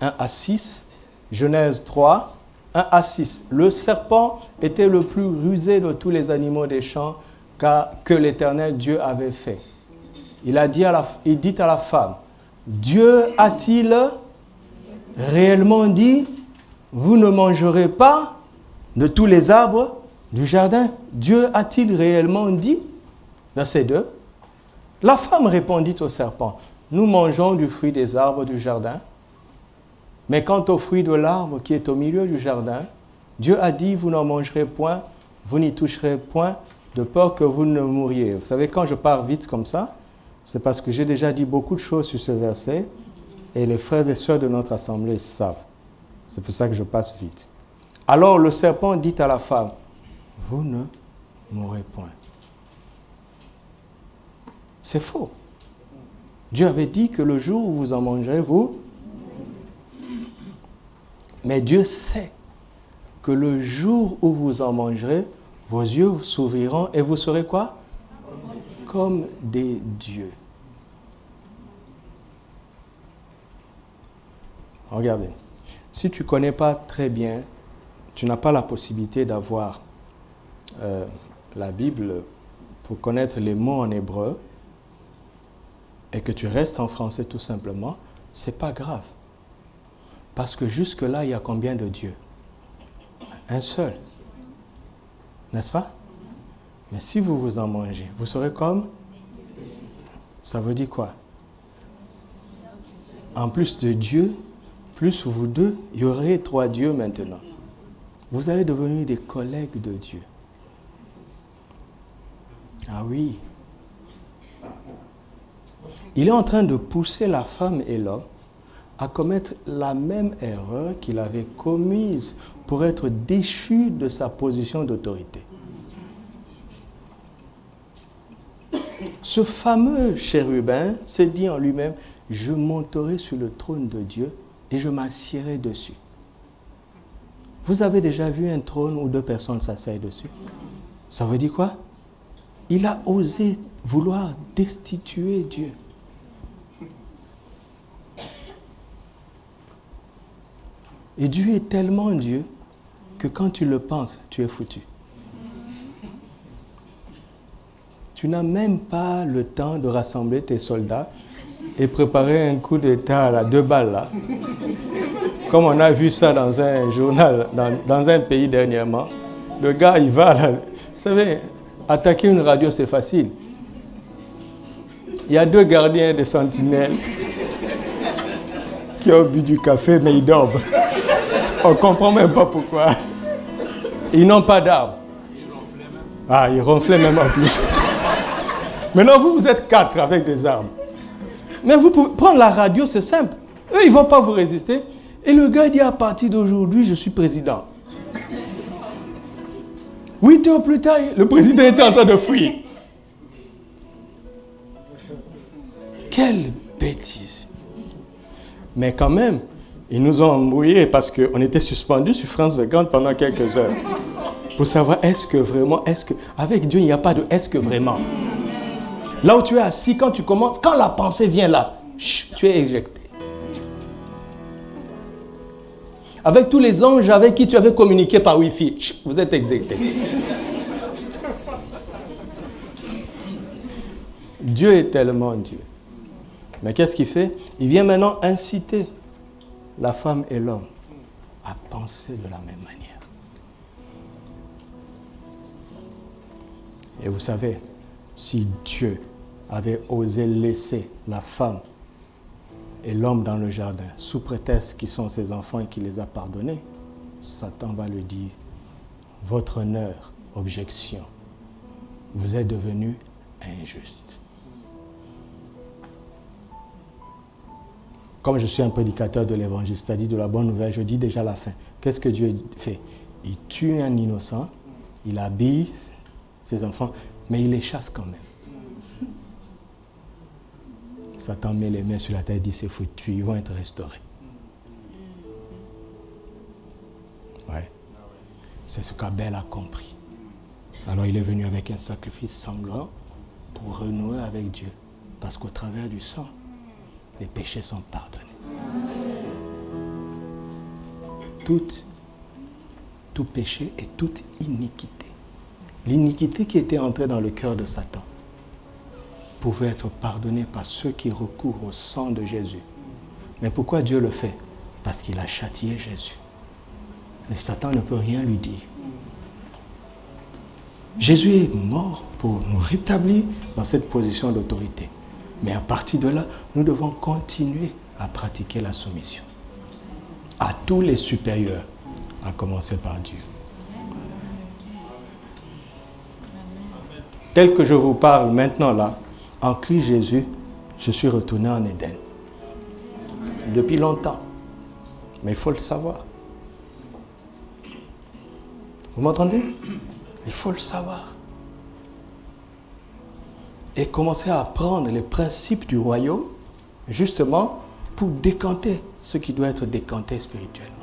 S3: 1 à 6. Genèse 3, 1 à 6. Le serpent était le plus rusé de tous les animaux des champs que l'Éternel Dieu avait fait. Il dit à la femme, Dieu a-t-il réellement dit, vous ne mangerez pas de tous les arbres du jardin? Dieu a-t-il réellement dit? Verset 2. La femme répondit au serpent, nous mangeons du fruit des arbres du jardin, mais quant au fruit de l'arbre qui est au milieu du jardin, Dieu a dit, vous n'en mangerez point, vous n'y toucherez point, de peur que vous ne mouriez. Vous savez, quand je pars vite comme ça, c'est parce que j'ai déjà dit beaucoup de choses sur ce verset, et les frères et sœurs de notre assemblée savent. C'est pour ça que je passe vite. Alors le serpent dit à la femme, vous ne mourrez point. C'est faux. Dieu avait dit que le jour où vous en mangerez, vous... Mais Dieu sait que le jour où vous en mangerez, vos yeux s'ouvriront et vous serez quoi? Comme des dieux. Regardez, si tu ne connais pas très bien, tu n'as pas la possibilité d'avoir la Bible pour connaître les mots en hébreu et que tu restes en français tout simplement, ce n'est pas grave. Parce que jusque-là, il y a combien de dieux? Un seul. N'est-ce pas? Mais si vous vous en mangez, vous serez comme? Ça veut dire quoi? En plus de Dieu, plus vous deux, il y aurait 3 dieux maintenant. Vous allez devenir des collègues de Dieu. Ah oui. Il est en train de pousser la femme et l'homme à commettre la même erreur qu'il avait commise pour être déchu de sa position d'autorité. Ce fameux chérubin s'est dit en lui-même, je monterai sur le trône de Dieu et je m'assiérai dessus. Vous avez déjà vu un trône où 2 personnes s'asseyent dessus? Ça veut dire quoi? Il a osé vouloir destituer Dieu. Et Dieu est tellement Dieu que quand tu le penses, tu es foutu. Tu n'as même pas le temps de rassembler tes soldats et préparer un coup d'état à 2 balles là. Comme on a vu ça dans un journal, dans un pays dernièrement. Le gars, il va là. Vous savez, attaquer une radio, c'est facile. Il y a 2 gardiens de sentinelle qui ont bu du café, mais ils dorment. On ne comprend même pas pourquoi. Ils n'ont pas d'armes. Ah, ils ronflaient même en plus. Maintenant, vous êtes 4 avec des armes. Mais vous pouvez prendre la radio, c'est simple. Eux, ils ne vont pas vous résister. Et le gars dit, à partir d'aujourd'hui, je suis président. 8 heures plus tard, le président était en train de fuir. Quelle bêtise. Mais quand même, ils nous ont embrouillés parce qu'on était suspendus sur France 24 pendant quelques heures. Pour savoir, est-ce que vraiment, avec Dieu, il n'y a pas de est-ce que vraiment. Là où tu es assis, quand tu commences, quand la pensée vient là, tu es éjecté. Avec tous les anges avec qui tu avais communiqué par Wi-Fi, vous êtes exécutés. Dieu est tellement Dieu. Mais qu'est-ce qu'il fait? Il vient maintenant inciter la femme et l'homme à penser de la même manière. Et vous savez, si Dieu avait osé laisser la femme et l'homme dans le jardin, sous prétexte qu'ils sont ses enfants et qu'il les a pardonnés, Satan va lui dire, votre honneur, objection, vous êtes devenu injuste. Comme je suis un prédicateur de l'évangile, c'est-à-dire de la bonne nouvelle, je dis déjà la fin. Qu'est-ce que Dieu fait? Il tue un innocent, il habille ses enfants, mais il les chasse quand même. Satan met les mains sur la tête et dit, c'est foutu, ils vont être restaurés. Ouais. C'est ce qu'Abel a compris. Alors il est venu avec un sacrifice sanglant pour renouer avec Dieu. Parce qu'au travers du sang, les péchés sont pardonnés. Tout péché et toute iniquité. L'iniquité qui était entrée dans le cœur de Satan pouvait être pardonnée par ceux qui recourent au sang de Jésus. Mais pourquoi Dieu le fait? Parce qu'il a châtié Jésus. Mais Satan ne peut rien lui dire. Jésus est mort pour nous rétablir dans cette position d'autorité. Mais à partir de là, nous devons continuer à pratiquer la soumission. À tous les supérieurs, à commencer par Dieu. Tel que je vous parle maintenant là, en Christ Jésus, je suis retourné en Éden. Depuis longtemps. Mais il faut le savoir. Vous m'entendez? Il faut le savoir. Et commencer à apprendre les principes du royaume, justement, pour décanter ce qui doit être décanté spirituellement.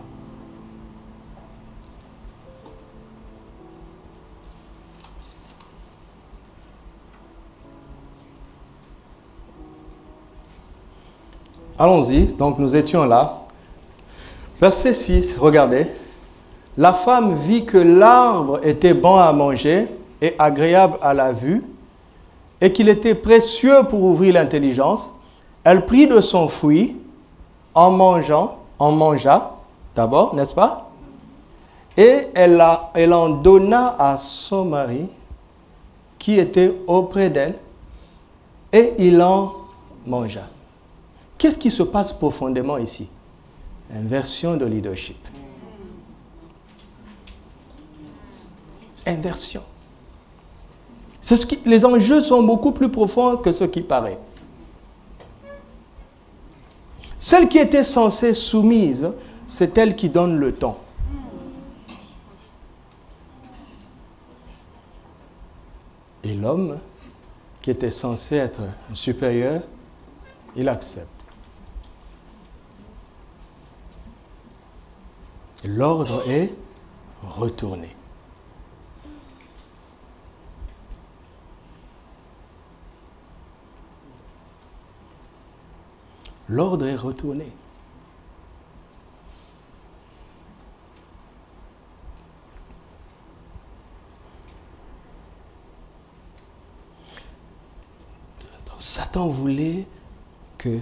S3: Allons-y, donc nous étions là. Verset 6, regardez. La femme vit que l'arbre était bon à manger et agréable à la vue, et qu'il était précieux pour ouvrir l'intelligence. Elle prit de son fruit, en mangea d'abord, n'est-ce pas? Et elle en donna à son mari, qui était auprès d'elle, et il en mangea. Qu'est-ce qui se passe profondément ici? Inversion de leadership. Inversion. Les enjeux sont beaucoup plus profonds que ce qui paraît. Celle qui était censée soumise, c'est elle qui donne le ton. Et l'homme, qui était censé être supérieur, il accepte. L'ordre est retourné. L'ordre est retourné. Donc, Satan voulait que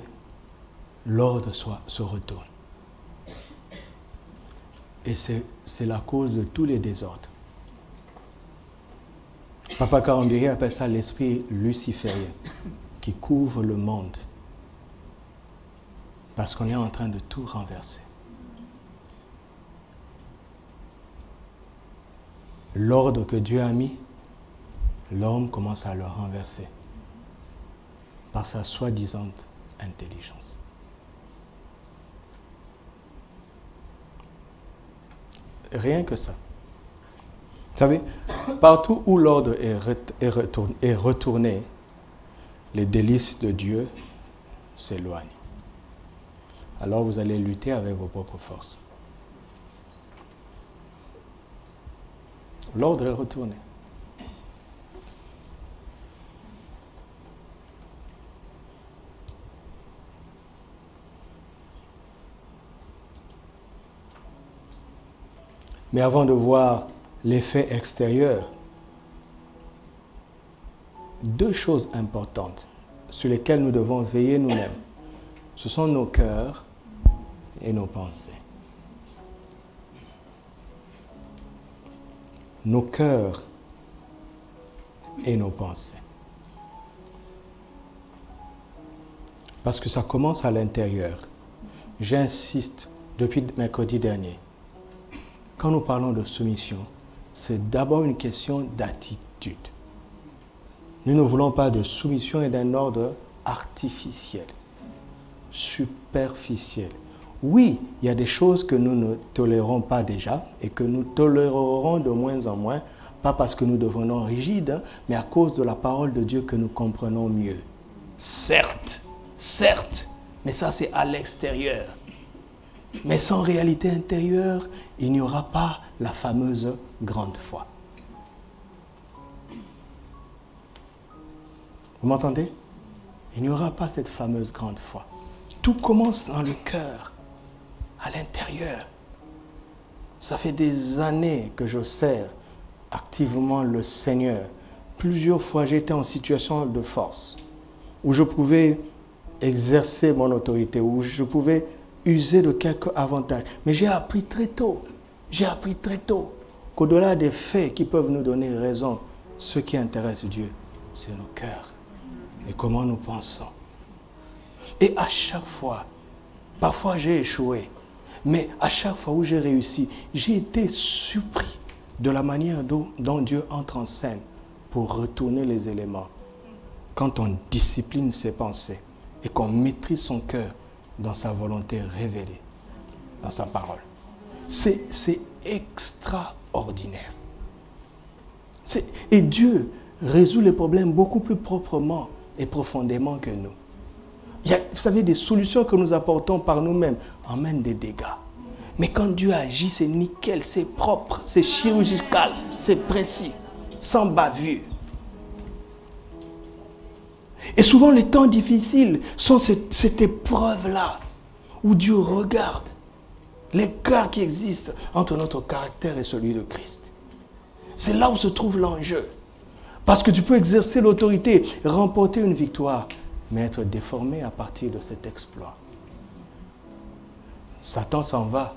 S3: l'ordre se retourne. Et c'est la cause de tous les désordres. Papa Karambiri appelle ça l'esprit luciférien qui couvre le monde. Parce qu'on est en train de tout renverser. L'ordre que Dieu a mis, l'homme commence à le renverser par sa soi-disant intelligence. Rien que ça. Vous savez, partout où l'ordre est retourné, les délices de Dieu s'éloignent. Alors vous allez lutter avec vos propres forces. L'ordre est retourné. Mais avant de voir l'effet extérieur, deux choses importantes sur lesquelles nous devons veiller nous-mêmes, ce sont nos cœurs et nos pensées. Nos cœurs et nos pensées. Parce que ça commence à l'intérieur. J'insiste depuis mercredi dernier. Quand nous parlons de soumission, c'est d'abord une question d'attitude. Nous ne voulons pas de soumission et d'un ordre artificiel, superficiel. Oui, il y a des choses que nous ne tolérons pas déjà et que nous tolérerons de moins en moins, pas parce que nous devenons rigides, mais à cause de la parole de Dieu que nous comprenons mieux. Certes, mais ça c'est à l'extérieur. Mais sans réalité intérieure, il n'y aura pas la fameuse grande foi. Vous m'entendez? Il n'y aura pas cette fameuse grande foi. Tout commence dans le cœur, à l'intérieur. Ça fait des années que je sers activement le Seigneur. Plusieurs fois, j'étais en situation de force, où je pouvais exercer mon autorité, où je pouvais user de quelques avantages. Mais j'ai appris très tôt qu'au-delà des faits qui peuvent nous donner raison, ce qui intéresse Dieu, c'est nos cœurs et comment nous pensons. Et à chaque fois, parfois j'ai échoué, mais à chaque fois où j'ai réussi, j'ai été surpris de la manière dont Dieu entre en scène pour retourner les éléments. Quand on discipline ses pensées et qu'on maîtrise son cœur dans sa volonté révélée, dans sa parole. C'est extraordinaire. Et Dieu résout les problèmes beaucoup plus proprement et profondément que nous. Vous savez, des solutions que nous apportons par nous-mêmes emmènent des dégâts. Mais quand Dieu agit, c'est nickel, c'est propre, c'est chirurgical, c'est précis, sans bavure. Et souvent, les temps difficiles sont cette épreuve-là, où Dieu regarde l'écart qui existe entre notre caractère et celui de Christ. C'est là où se trouve l'enjeu. Parce que tu peux exercer l'autorité, remporter une victoire, mais être déformé à partir de cet exploit. Satan s'en va,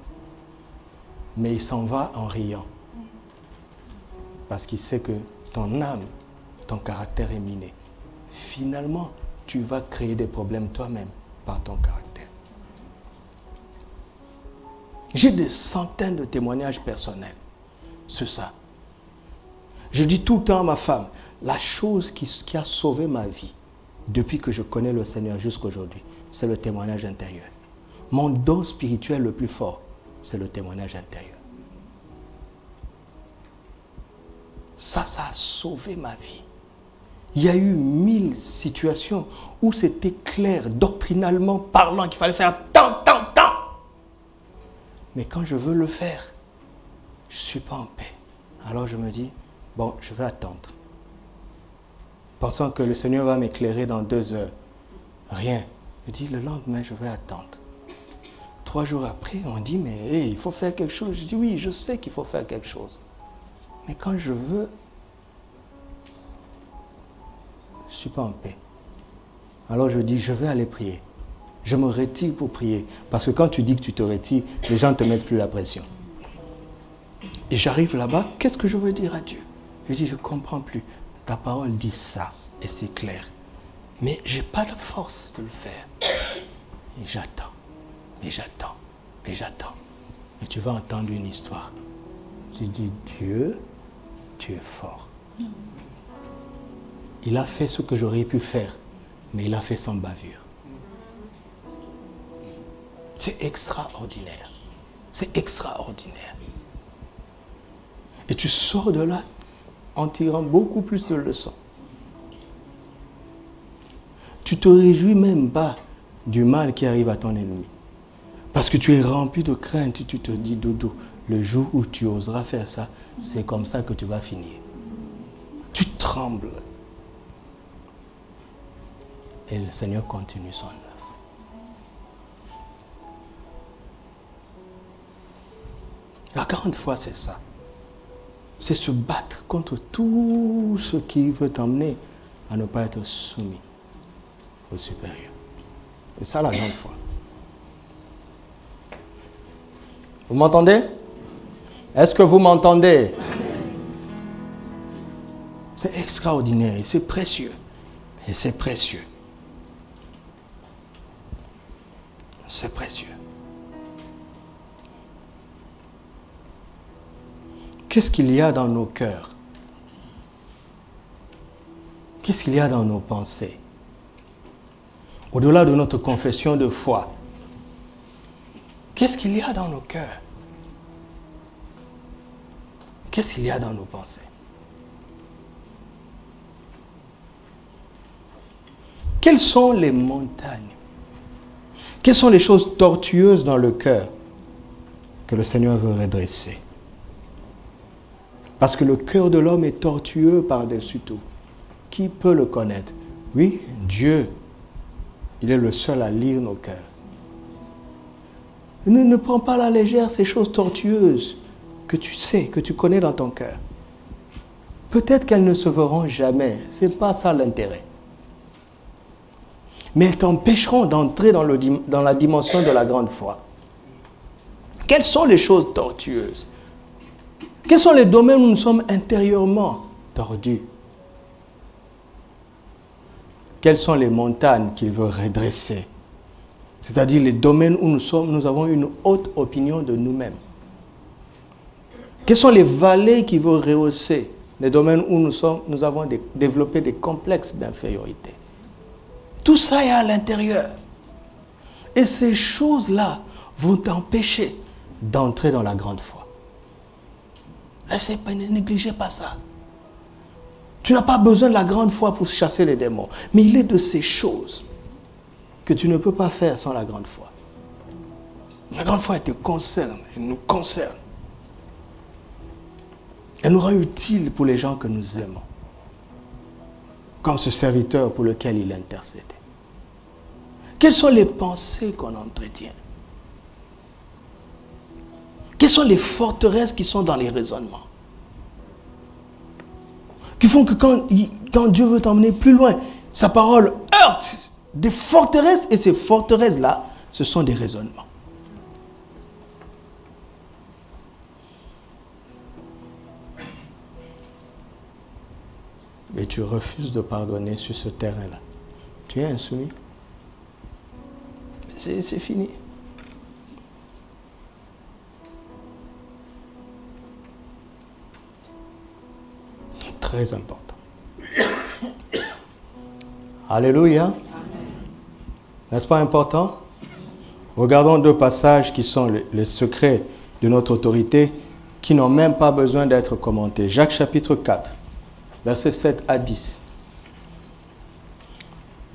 S3: mais il s'en va en riant. Parce qu'il sait que ton âme, ton caractère est miné. Finalement, tu vas créer des problèmes toi-même par ton caractère. J'ai des centaines de témoignages personnels sur ça. Je dis tout le temps à ma femme, la chose qui a sauvé ma vie depuis que je connais le Seigneur jusqu'à aujourd'hui, c'est le témoignage intérieur. Mon don spirituel le plus fort, c'est le témoignage intérieur. Ça a sauvé ma vie. Il y a eu 1000 situations où c'était clair, doctrinalement parlant, qu'il fallait faire tant. Mais quand je veux le faire, je ne suis pas en paix. Alors je me dis, bon, je vais attendre. Pensant que le Seigneur va m'éclairer dans 2 heures. Rien. Je dis, le lendemain, je vais attendre. 3 jours après, on dit, mais hey, il faut faire quelque chose. Je dis, oui, je sais qu'il faut faire quelque chose. Mais quand je veux, je ne suis pas en paix. Alors je dis, je vais aller prier. Je me retire pour prier. Parce que quand tu dis que tu te retires, les gens ne te mettent plus la pression. Et j'arrive là-bas, qu'est-ce que je veux dire à Dieu? Je dis, je ne comprends plus. Ta parole dit ça, et c'est clair. Mais je n'ai pas de force de le faire. Et j'attends, et j'attends, et j'attends. Et tu vas entendre une histoire. Tu dis, Dieu, tu es fort. Il a fait ce que j'aurais pu faire, mais il a fait sans bavure. C'est extraordinaire. C'est extraordinaire. Et tu sors de là en tirant beaucoup plus de leçons. Tu te réjouis même pas du mal qui arrive à ton ennemi. Parce que tu es rempli de crainte et tu te dis, Dodo, le jour où tu oseras faire ça, c'est comme ça que tu vas finir. Tu trembles. Et le Seigneur continue son œuvre. La grande foi, c'est ça. C'est se battre contre tout ce qui veut t'emmener à ne pas être soumis au supérieur. C'est ça la grande foi. Vous m'entendez? Est-ce que vous m'entendez? C'est extraordinaire et c'est précieux. Et c'est précieux. C'est précieux. Qu'est-ce qu'il y a dans nos cœurs? Qu'est-ce qu'il y a dans nos pensées? Au-delà de notre confession de foi, qu'est-ce qu'il y a dans nos cœurs? Qu'est-ce qu'il y a dans nos pensées? Quelles sont les montagnes? Quelles sont les choses tortueuses dans le cœur que le Seigneur veut redresser? Parce que le cœur de l'homme est tortueux par-dessus tout. Qui peut le connaître? Oui, Dieu. Il est le seul à lire nos cœurs. Ne prends pas à la légère ces choses tortueuses que tu sais, que tu connais dans ton cœur. Peut-être qu'elles ne se verront jamais. Ce n'est pas ça l'intérêt. Mais elles t'empêcheront d'entrer dans la dimension de la grande foi. Quelles sont les choses tortueuses? Quels sont les domaines où nous sommes intérieurement tordus? Quelles sont les montagnes qu'il veut redresser? C'est-à-dire les domaines où nous avons une haute opinion de nous-mêmes. Quelles sont les vallées qu'il veut rehausser? Les domaines où nous avons développé des complexes d'infériorité. Tout ça est à l'intérieur. Et ces choses-là vont t'empêcher d'entrer dans la grande foi. Ne négligez pas ça. Tu n'as pas besoin de la grande foi pour chasser les démons. Mais il est de ces choses que tu ne peux pas faire sans la grande foi. La grande foi, elle te concerne, elle nous concerne. Elle nous rend utile pour les gens que nous aimons. Comme ce serviteur pour lequel il intercède. Quelles sont les pensées qu'on entretient? Quelles sont les forteresses qui sont dans les raisonnements? Qui font que quand Dieu veut t'emmener plus loin, sa parole heurte des forteresses, et ces forteresses-là, ce sont des raisonnements. Mais tu refuses de pardonner sur ce terrain-là. Tu es insoumis. C'est fini. Très important. Alléluia. N'est-ce pas important? Regardons deux passages qui sont les secrets de notre autorité, qui n'ont même pas besoin d'être commentés. Jacques chapitre 4, versets 7 à 10.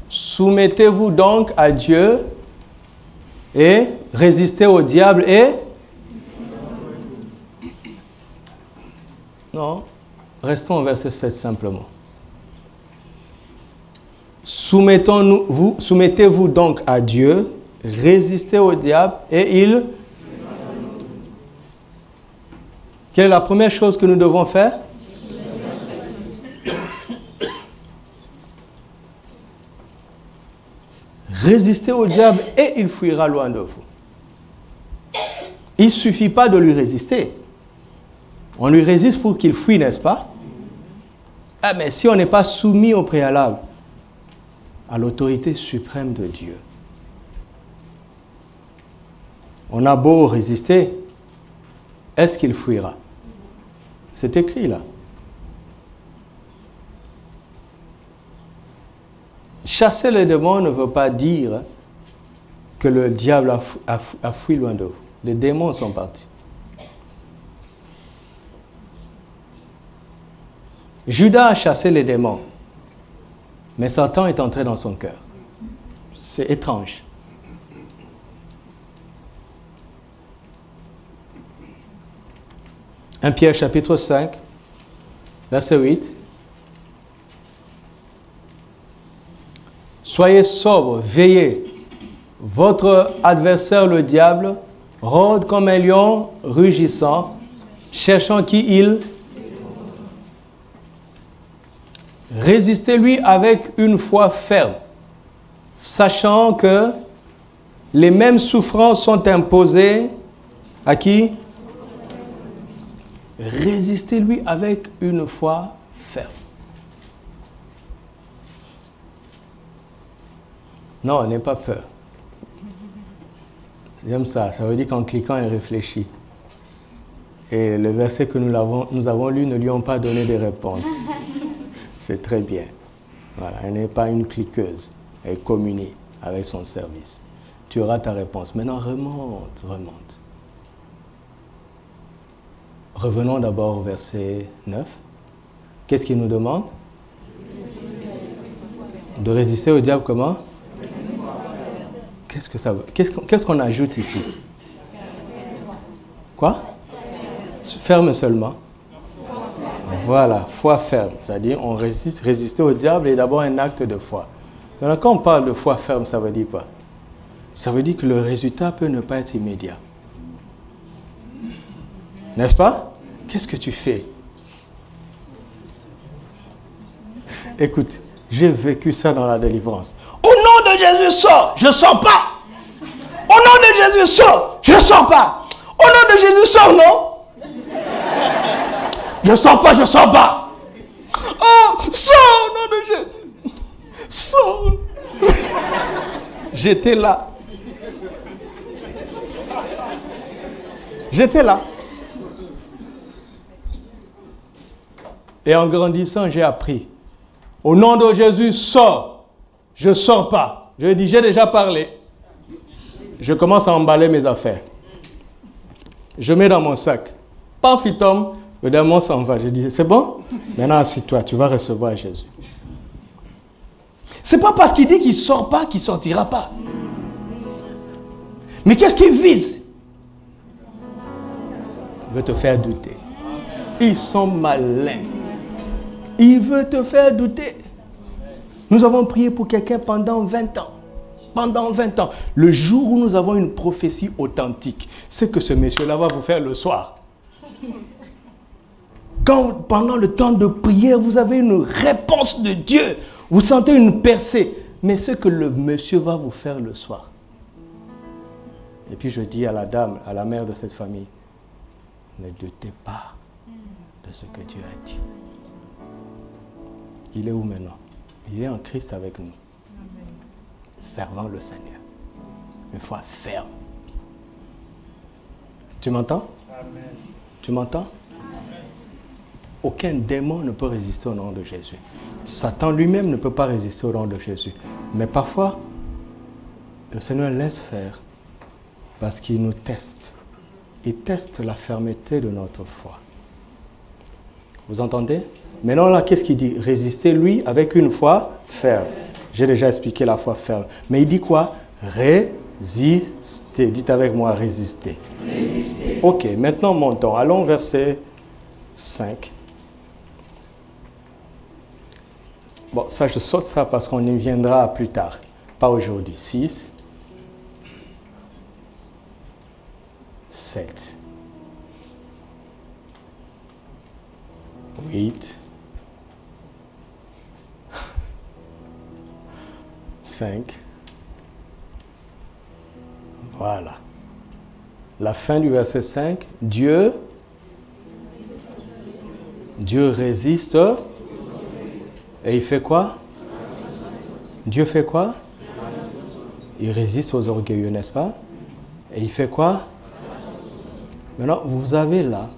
S3: Soumettez-vous donc à Dieu et résistez au diable et... Non, restons au verset 7 simplement. Soumettez-vous donc à Dieu, résistez au diable et il... Quelle est la première chose que nous devons faire? Résistez au diable et il fuira loin de vous. Il ne suffit pas de lui résister. On lui résiste pour qu'il fuit, n'est-ce pas? Ah, mais si on n'est pas soumis au préalable à l'autorité suprême de Dieu, on a beau résister, est-ce qu'il fuira? C'est écrit là. Chasser les démons ne veut pas dire que le diable a fui loin de vous. Les démons sont partis. Judas a chassé les démons, mais Satan est entré dans son cœur. C'est étrange. « 1 Pierre chapitre 5, verset 8. « Soyez sobres, veillez. Votre adversaire, le diable, rôde comme un lion rugissant, cherchant qui il... Résistez-lui avec une foi ferme, sachant que les mêmes souffrances sont imposées à qui? Résistez-lui avec une foi ferme. Non, n'aie pas peur. J'aime ça. Ça veut dire qu'en cliquant, il réfléchit. Et le verset que nous avons lu ne lui ont pas donné de réponse. C'est très bien. Voilà, elle n'est pas une cliqueuse. Elle communie avec son service. Tu auras ta réponse. Maintenant, remonte. Revenons d'abord au verset 9. Qu'est-ce qu'il nous demande? De résister au diable comment? Qu'est-ce que ça veut? Qu'est-ce qu'on ajoute ici? Quoi? Ferme seulement. Voilà, foi ferme. C'est-à-dire, on résister au diable est d'abord un acte de foi. Maintenant, quand on parle de foi ferme, ça veut dire quoi? Ça veut dire que le résultat peut ne pas être immédiat. N'est-ce pas? Qu'est-ce que tu fais? Écoute, j'ai vécu ça dans la délivrance. Au nom de Jésus, sors! Je ne sors pas! Au nom de Jésus, sors! Je ne sors pas! Au nom de Jésus, sors, non? Je ne sors pas, je ne sors pas! Oh, sors au nom de Jésus! Sors! J'étais là. J'étais là. Et en grandissant, j'ai appris. Au nom de Jésus, sors. Je ne sors pas. Je dis, j'ai déjà parlé. Je commence à emballer mes affaires. Je mets dans mon sac. Pamphitome, le démon s'en va. Je dis, c'est bon? Maintenant, assis-toi, tu vas recevoir Jésus. Ce n'est pas parce qu'il dit qu'il ne sort pas qu'il ne sortira pas. Mais qu'est-ce qu'il vise? Il veut te faire douter. Ils sont malins. Il veut te faire douter. Nous avons prié pour quelqu'un pendant 20 ans. Pendant 20 ans. Le jour où nous avons une prophétie authentique, c'est que ce monsieur-là va vous faire le soir. Quand pendant le temps de prière, vous avez une réponse de Dieu, vous sentez une percée, mais ce que le monsieur va vous faire le soir. Et puis je dis à la dame, à la mère de cette famille, ne doutez pas de ce que Dieu a dit. Il est où maintenant? Il est en Christ avec nous. Amen. Servant le Seigneur. Une foi ferme. Tu m'entends? Amen. Tu m'entends? Amen. Aucun démon ne peut résister au nom de Jésus. Satan lui-même ne peut pas résister au nom de Jésus. Mais parfois, le Seigneur laisse faire parce qu'il nous teste. Il teste la fermeté de notre foi. Vous entendez? Maintenant là, qu'est-ce qu'il dit? Résistez-lui avec une foi ferme. J'ai déjà expliqué la foi ferme. Mais il dit quoi? Résister. Dites avec moi, résister. Résister. Ok, maintenant montons. Allons au verset 5. Bon, ça je saute ça parce qu'on y viendra plus tard. Pas aujourd'hui. 6. 7. 8. 5. Voilà. La fin du verset 5. Dieu résiste. Et il fait quoi? Dieu fait quoi? Il résiste aux orgueilleux, n'est-ce pas? Et il fait quoi? Maintenant, vous avez là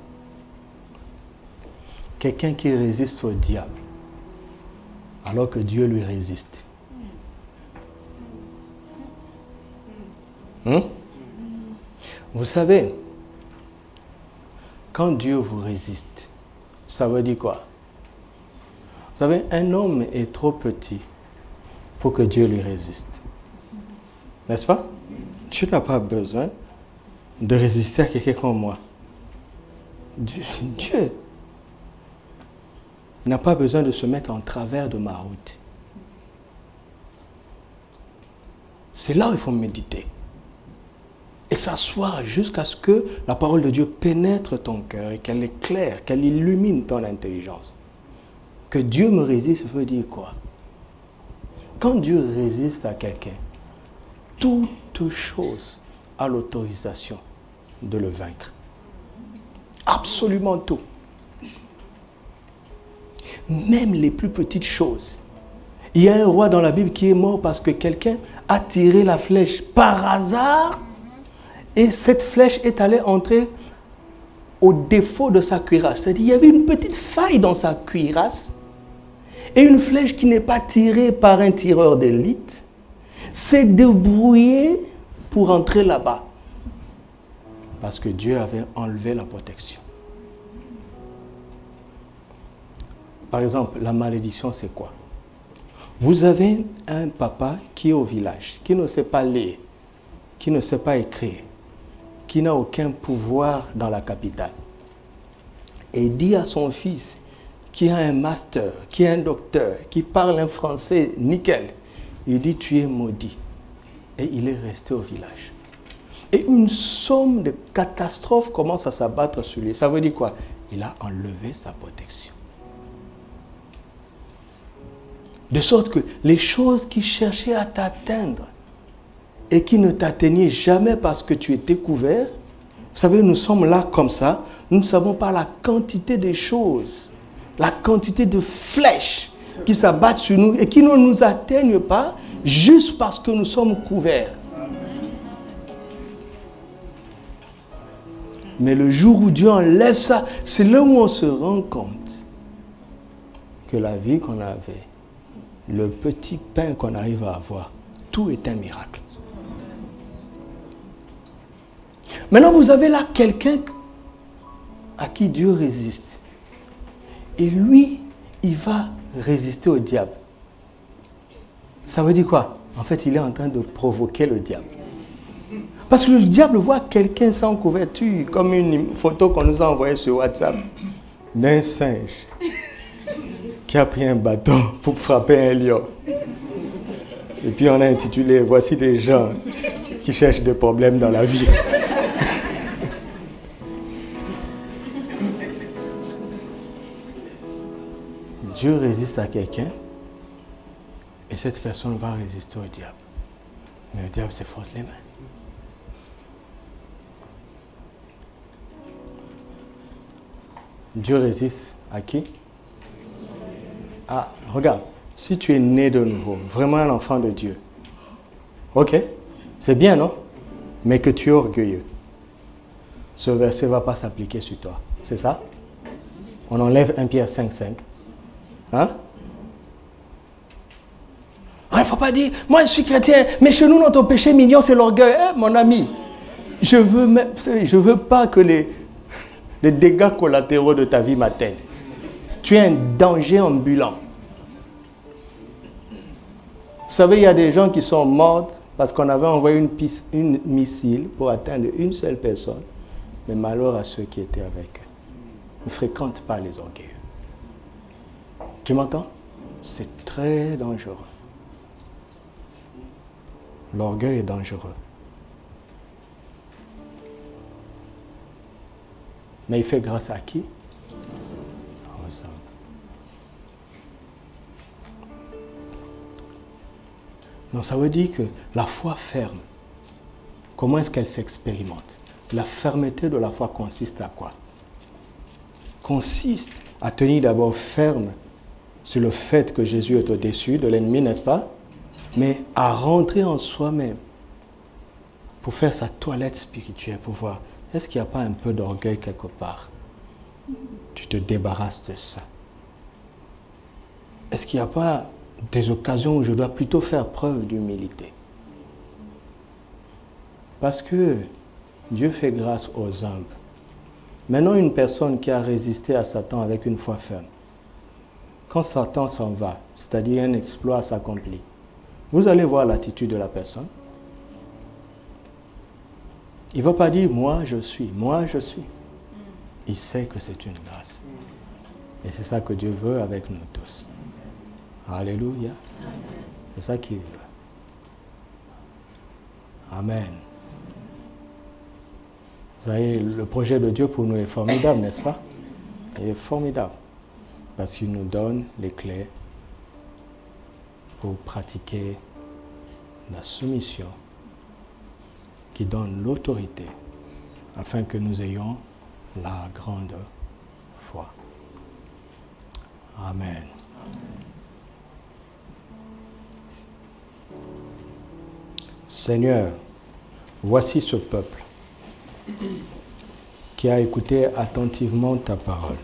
S3: quelqu'un qui résiste au diable, alors que Dieu lui résiste. Vous savez, quand Dieu vous résiste, ça veut dire quoi? Vous savez, un homme est trop petit pour que Dieu lui résiste. N'est-ce pas? Dieu n'a pas besoin de résister à quelqu'un comme moi. Dieu n'a pas besoin de se mettre en travers de ma route. C'est là où il faut méditer. Et s'asseoir jusqu'à ce que la parole de Dieu pénètre ton cœur et qu'elle éclaire, qu'elle illumine ton intelligence. Que Dieu me résiste veut dire quoi? Quand Dieu résiste à quelqu'un, toute chose a l'autorisation de le vaincre. Absolument tout. Même les plus petites choses. Il y a un roi dans la Bible qui est mort parce que quelqu'un a tiré la flèche par hasard et cette flèche est allée entrer au défaut de sa cuirasse. C'est-à-dire qu'il y avait une petite faille dans sa cuirasse et une flèche qui n'est pas tirée par un tireur d'élite s'est débrouillée pour entrer là-bas. Parce que Dieu avait enlevé la protection. Par exemple, la malédiction, c'est quoi? Vous avez un papa qui est au village, qui ne sait pas lire, qui ne sait pas écrire, qui n'a aucun pouvoir dans la capitale. Et il dit à son fils, qui a un master, qui est un docteur, qui parle un français nickel, il dit, tu es maudit. Et il est resté au village. Et une somme de catastrophes commence à s'abattre sur lui. Ça veut dire quoi? Il a enlevé sa protection. De sorte que les choses qui cherchaient à t'atteindre et qui ne t'atteignaient jamais parce que tu étais couvert, vous savez, nous sommes là comme ça, nous ne savons pas la quantité de choses, la quantité de flèches qui s'abattent sur nous et qui ne nous atteignent pas juste parce que nous sommes couverts. Mais le jour où Dieu enlève ça, c'est là où on se rend compte que la vie qu'on avait, le petit pain qu'on arrive à avoir, tout est un miracle. Maintenant, vous avez là quelqu'un à qui Dieu résiste. Et lui, il va résister au diable. Ça veut dire quoi? En fait, il est en train de provoquer le diable. Parce que le diable voit quelqu'un sans couverture, comme une photo qu'on nous a envoyée sur WhatsApp, d'un singe qui a pris un bâton pour frapper un lion. Et puis on a intitulé « Voici des gens qui cherchent des problèmes dans la vie ». Dieu résiste à quelqu'un et cette personne va résister au diable. Mais le diable se frotte les mains. Dieu résiste à qui? Ah, regarde, si tu es né de nouveau, vraiment un enfant de Dieu, ok, c'est bien, non? Mais que tu es orgueilleux, ce verset ne va pas s'appliquer sur toi, c'est ça? On enlève 1 Pierre 5,5. Hein? Il ne faut pas dire, moi je suis chrétien, mais chez nous notre péché mignon c'est l'orgueil. Eh, mon ami, je veux pas que les dégâts collatéraux de ta vie m'atteignent. Tu es un danger ambulant. Vous savez, il y a des gens qui sont morts parce qu'on avait envoyé une missile pour atteindre une seule personne. Mais malheur à ceux qui étaient avec eux. Ne fréquente pas les orgueilleux. Tu m'entends? C'est très dangereux. L'orgueil est dangereux. Mais il fait grâce à qui? Donc ça veut dire que la foi ferme, comment est-ce qu'elle s'expérimente? La fermeté de la foi consiste à quoi? Consiste à tenir d'abord ferme sur le fait que Jésus est au-dessus de l'ennemi, n'est-ce pas? Mais à rentrer en soi-même pour faire sa toilette spirituelle, pour voir, est-ce qu'il n'y a pas un peu d'orgueil quelque part? Tu te débarrasses de ça. Est-ce qu'il n'y a pas des occasions où je dois plutôt faire preuve d'humilité? Parce que Dieu fait grâce aux humbles. Maintenant, une personne qui a résisté à Satan avec une foi ferme, quand Satan s'en va, c'est-à-dire un exploit s'accomplit, vous allez voir l'attitude de la personne. Il ne va pas dire « moi je suis ». Il sait que c'est une grâce. Et c'est ça que Dieu veut avec nous tous. Alléluia. C'est ça qu'il veut. Amen. Vous savez, le projet de Dieu pour nous est formidable, n'est-ce pas? Il est formidable. Parce qu'il nous donne les clés pour pratiquer la soumission qui donne l'autorité afin que nous ayons la grande foi. Amen. Seigneur, voici ce peuple qui a écouté attentivement ta parole.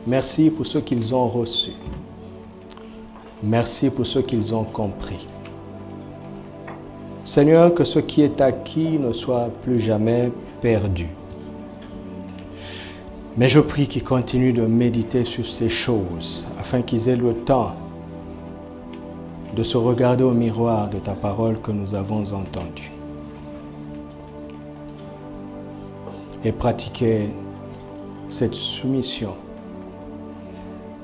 S3: Merci pour ce qu'ils ont reçu. Merci pour ce qu'ils ont compris. Seigneur, que ce qui est acquis ne soit plus jamais perdu. Mais je prie qu'ils continuent de méditer sur ces choses afin qu'ils aient le temps de se regarder au miroir de ta parole que nous avons entendue et pratiquer cette soumission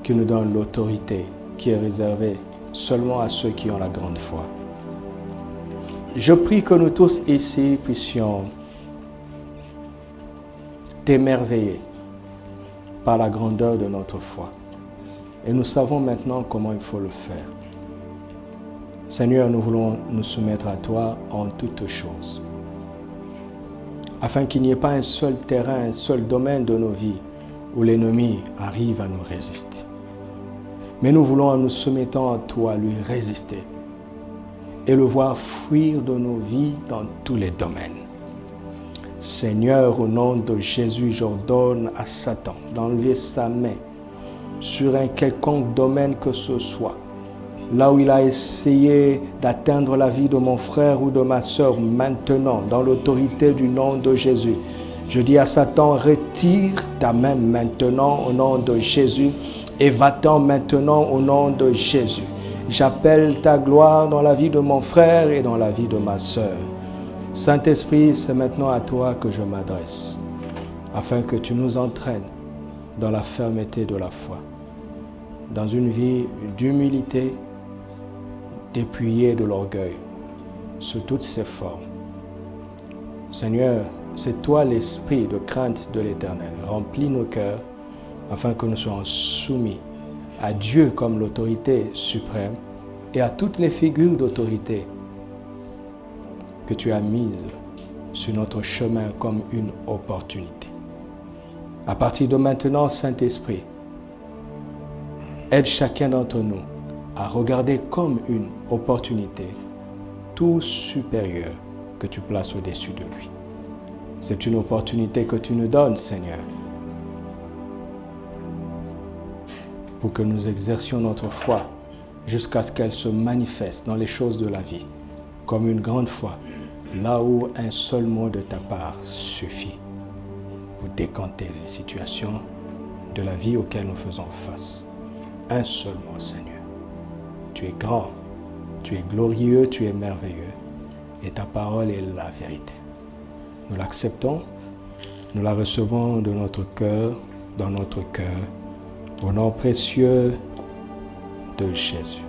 S3: qui nous donne l'autorité qui est réservée seulement à ceux qui ont la grande foi. Je prie que nous tous ici puissions t'émerveiller par la grandeur de notre foi. Et nous savons maintenant comment il faut le faire. Seigneur, nous voulons nous soumettre à toi en toutes choses, afin qu'il n'y ait pas un seul terrain, un seul domaine de nos vies où l'ennemi arrive à nous résister. Mais nous voulons, en nous soumettant à toi, lui résister et le voir fuir de nos vies dans tous les domaines. Seigneur, au nom de Jésus, j'ordonne à Satan d'enlever sa main sur un quelconque domaine que ce soit, là où il a essayé d'atteindre la vie de mon frère ou de ma sœur, maintenant, dans l'autorité du nom de Jésus. Je dis à Satan, retire ta main maintenant au nom de Jésus et va-t'en maintenant au nom de Jésus. J'appelle ta gloire dans la vie de mon frère et dans la vie de ma sœur. Saint-Esprit, c'est maintenant à toi que je m'adresse, afin que tu nous entraînes dans la fermeté de la foi, dans une vie d'humilité, dépouillée de l'orgueil, sous toutes ses formes. Seigneur, c'est toi l'esprit de crainte de l'Éternel. Remplis nos cœurs, afin que nous soyons soumis à Dieu comme l'autorité suprême et à toutes les figures d'autorité que tu as mises sur notre chemin comme une opportunité. À partir de maintenant, Saint-Esprit, aide chacun d'entre nous à regarder comme une opportunité tout supérieure que tu places au-dessus de lui. C'est une opportunité que tu nous donnes, Seigneur, pour que nous exercions notre foi jusqu'à ce qu'elle se manifeste dans les choses de la vie, comme une grande foi, là où un seul mot de ta part suffit pour décanter les situations de la vie auxquelles nous faisons face. Un seul mot, Seigneur. Tu es grand, tu es glorieux, tu es merveilleux, et ta parole est la vérité. Nous l'acceptons, nous la recevons de notre cœur, dans notre cœur, au nom précieux de Jésus.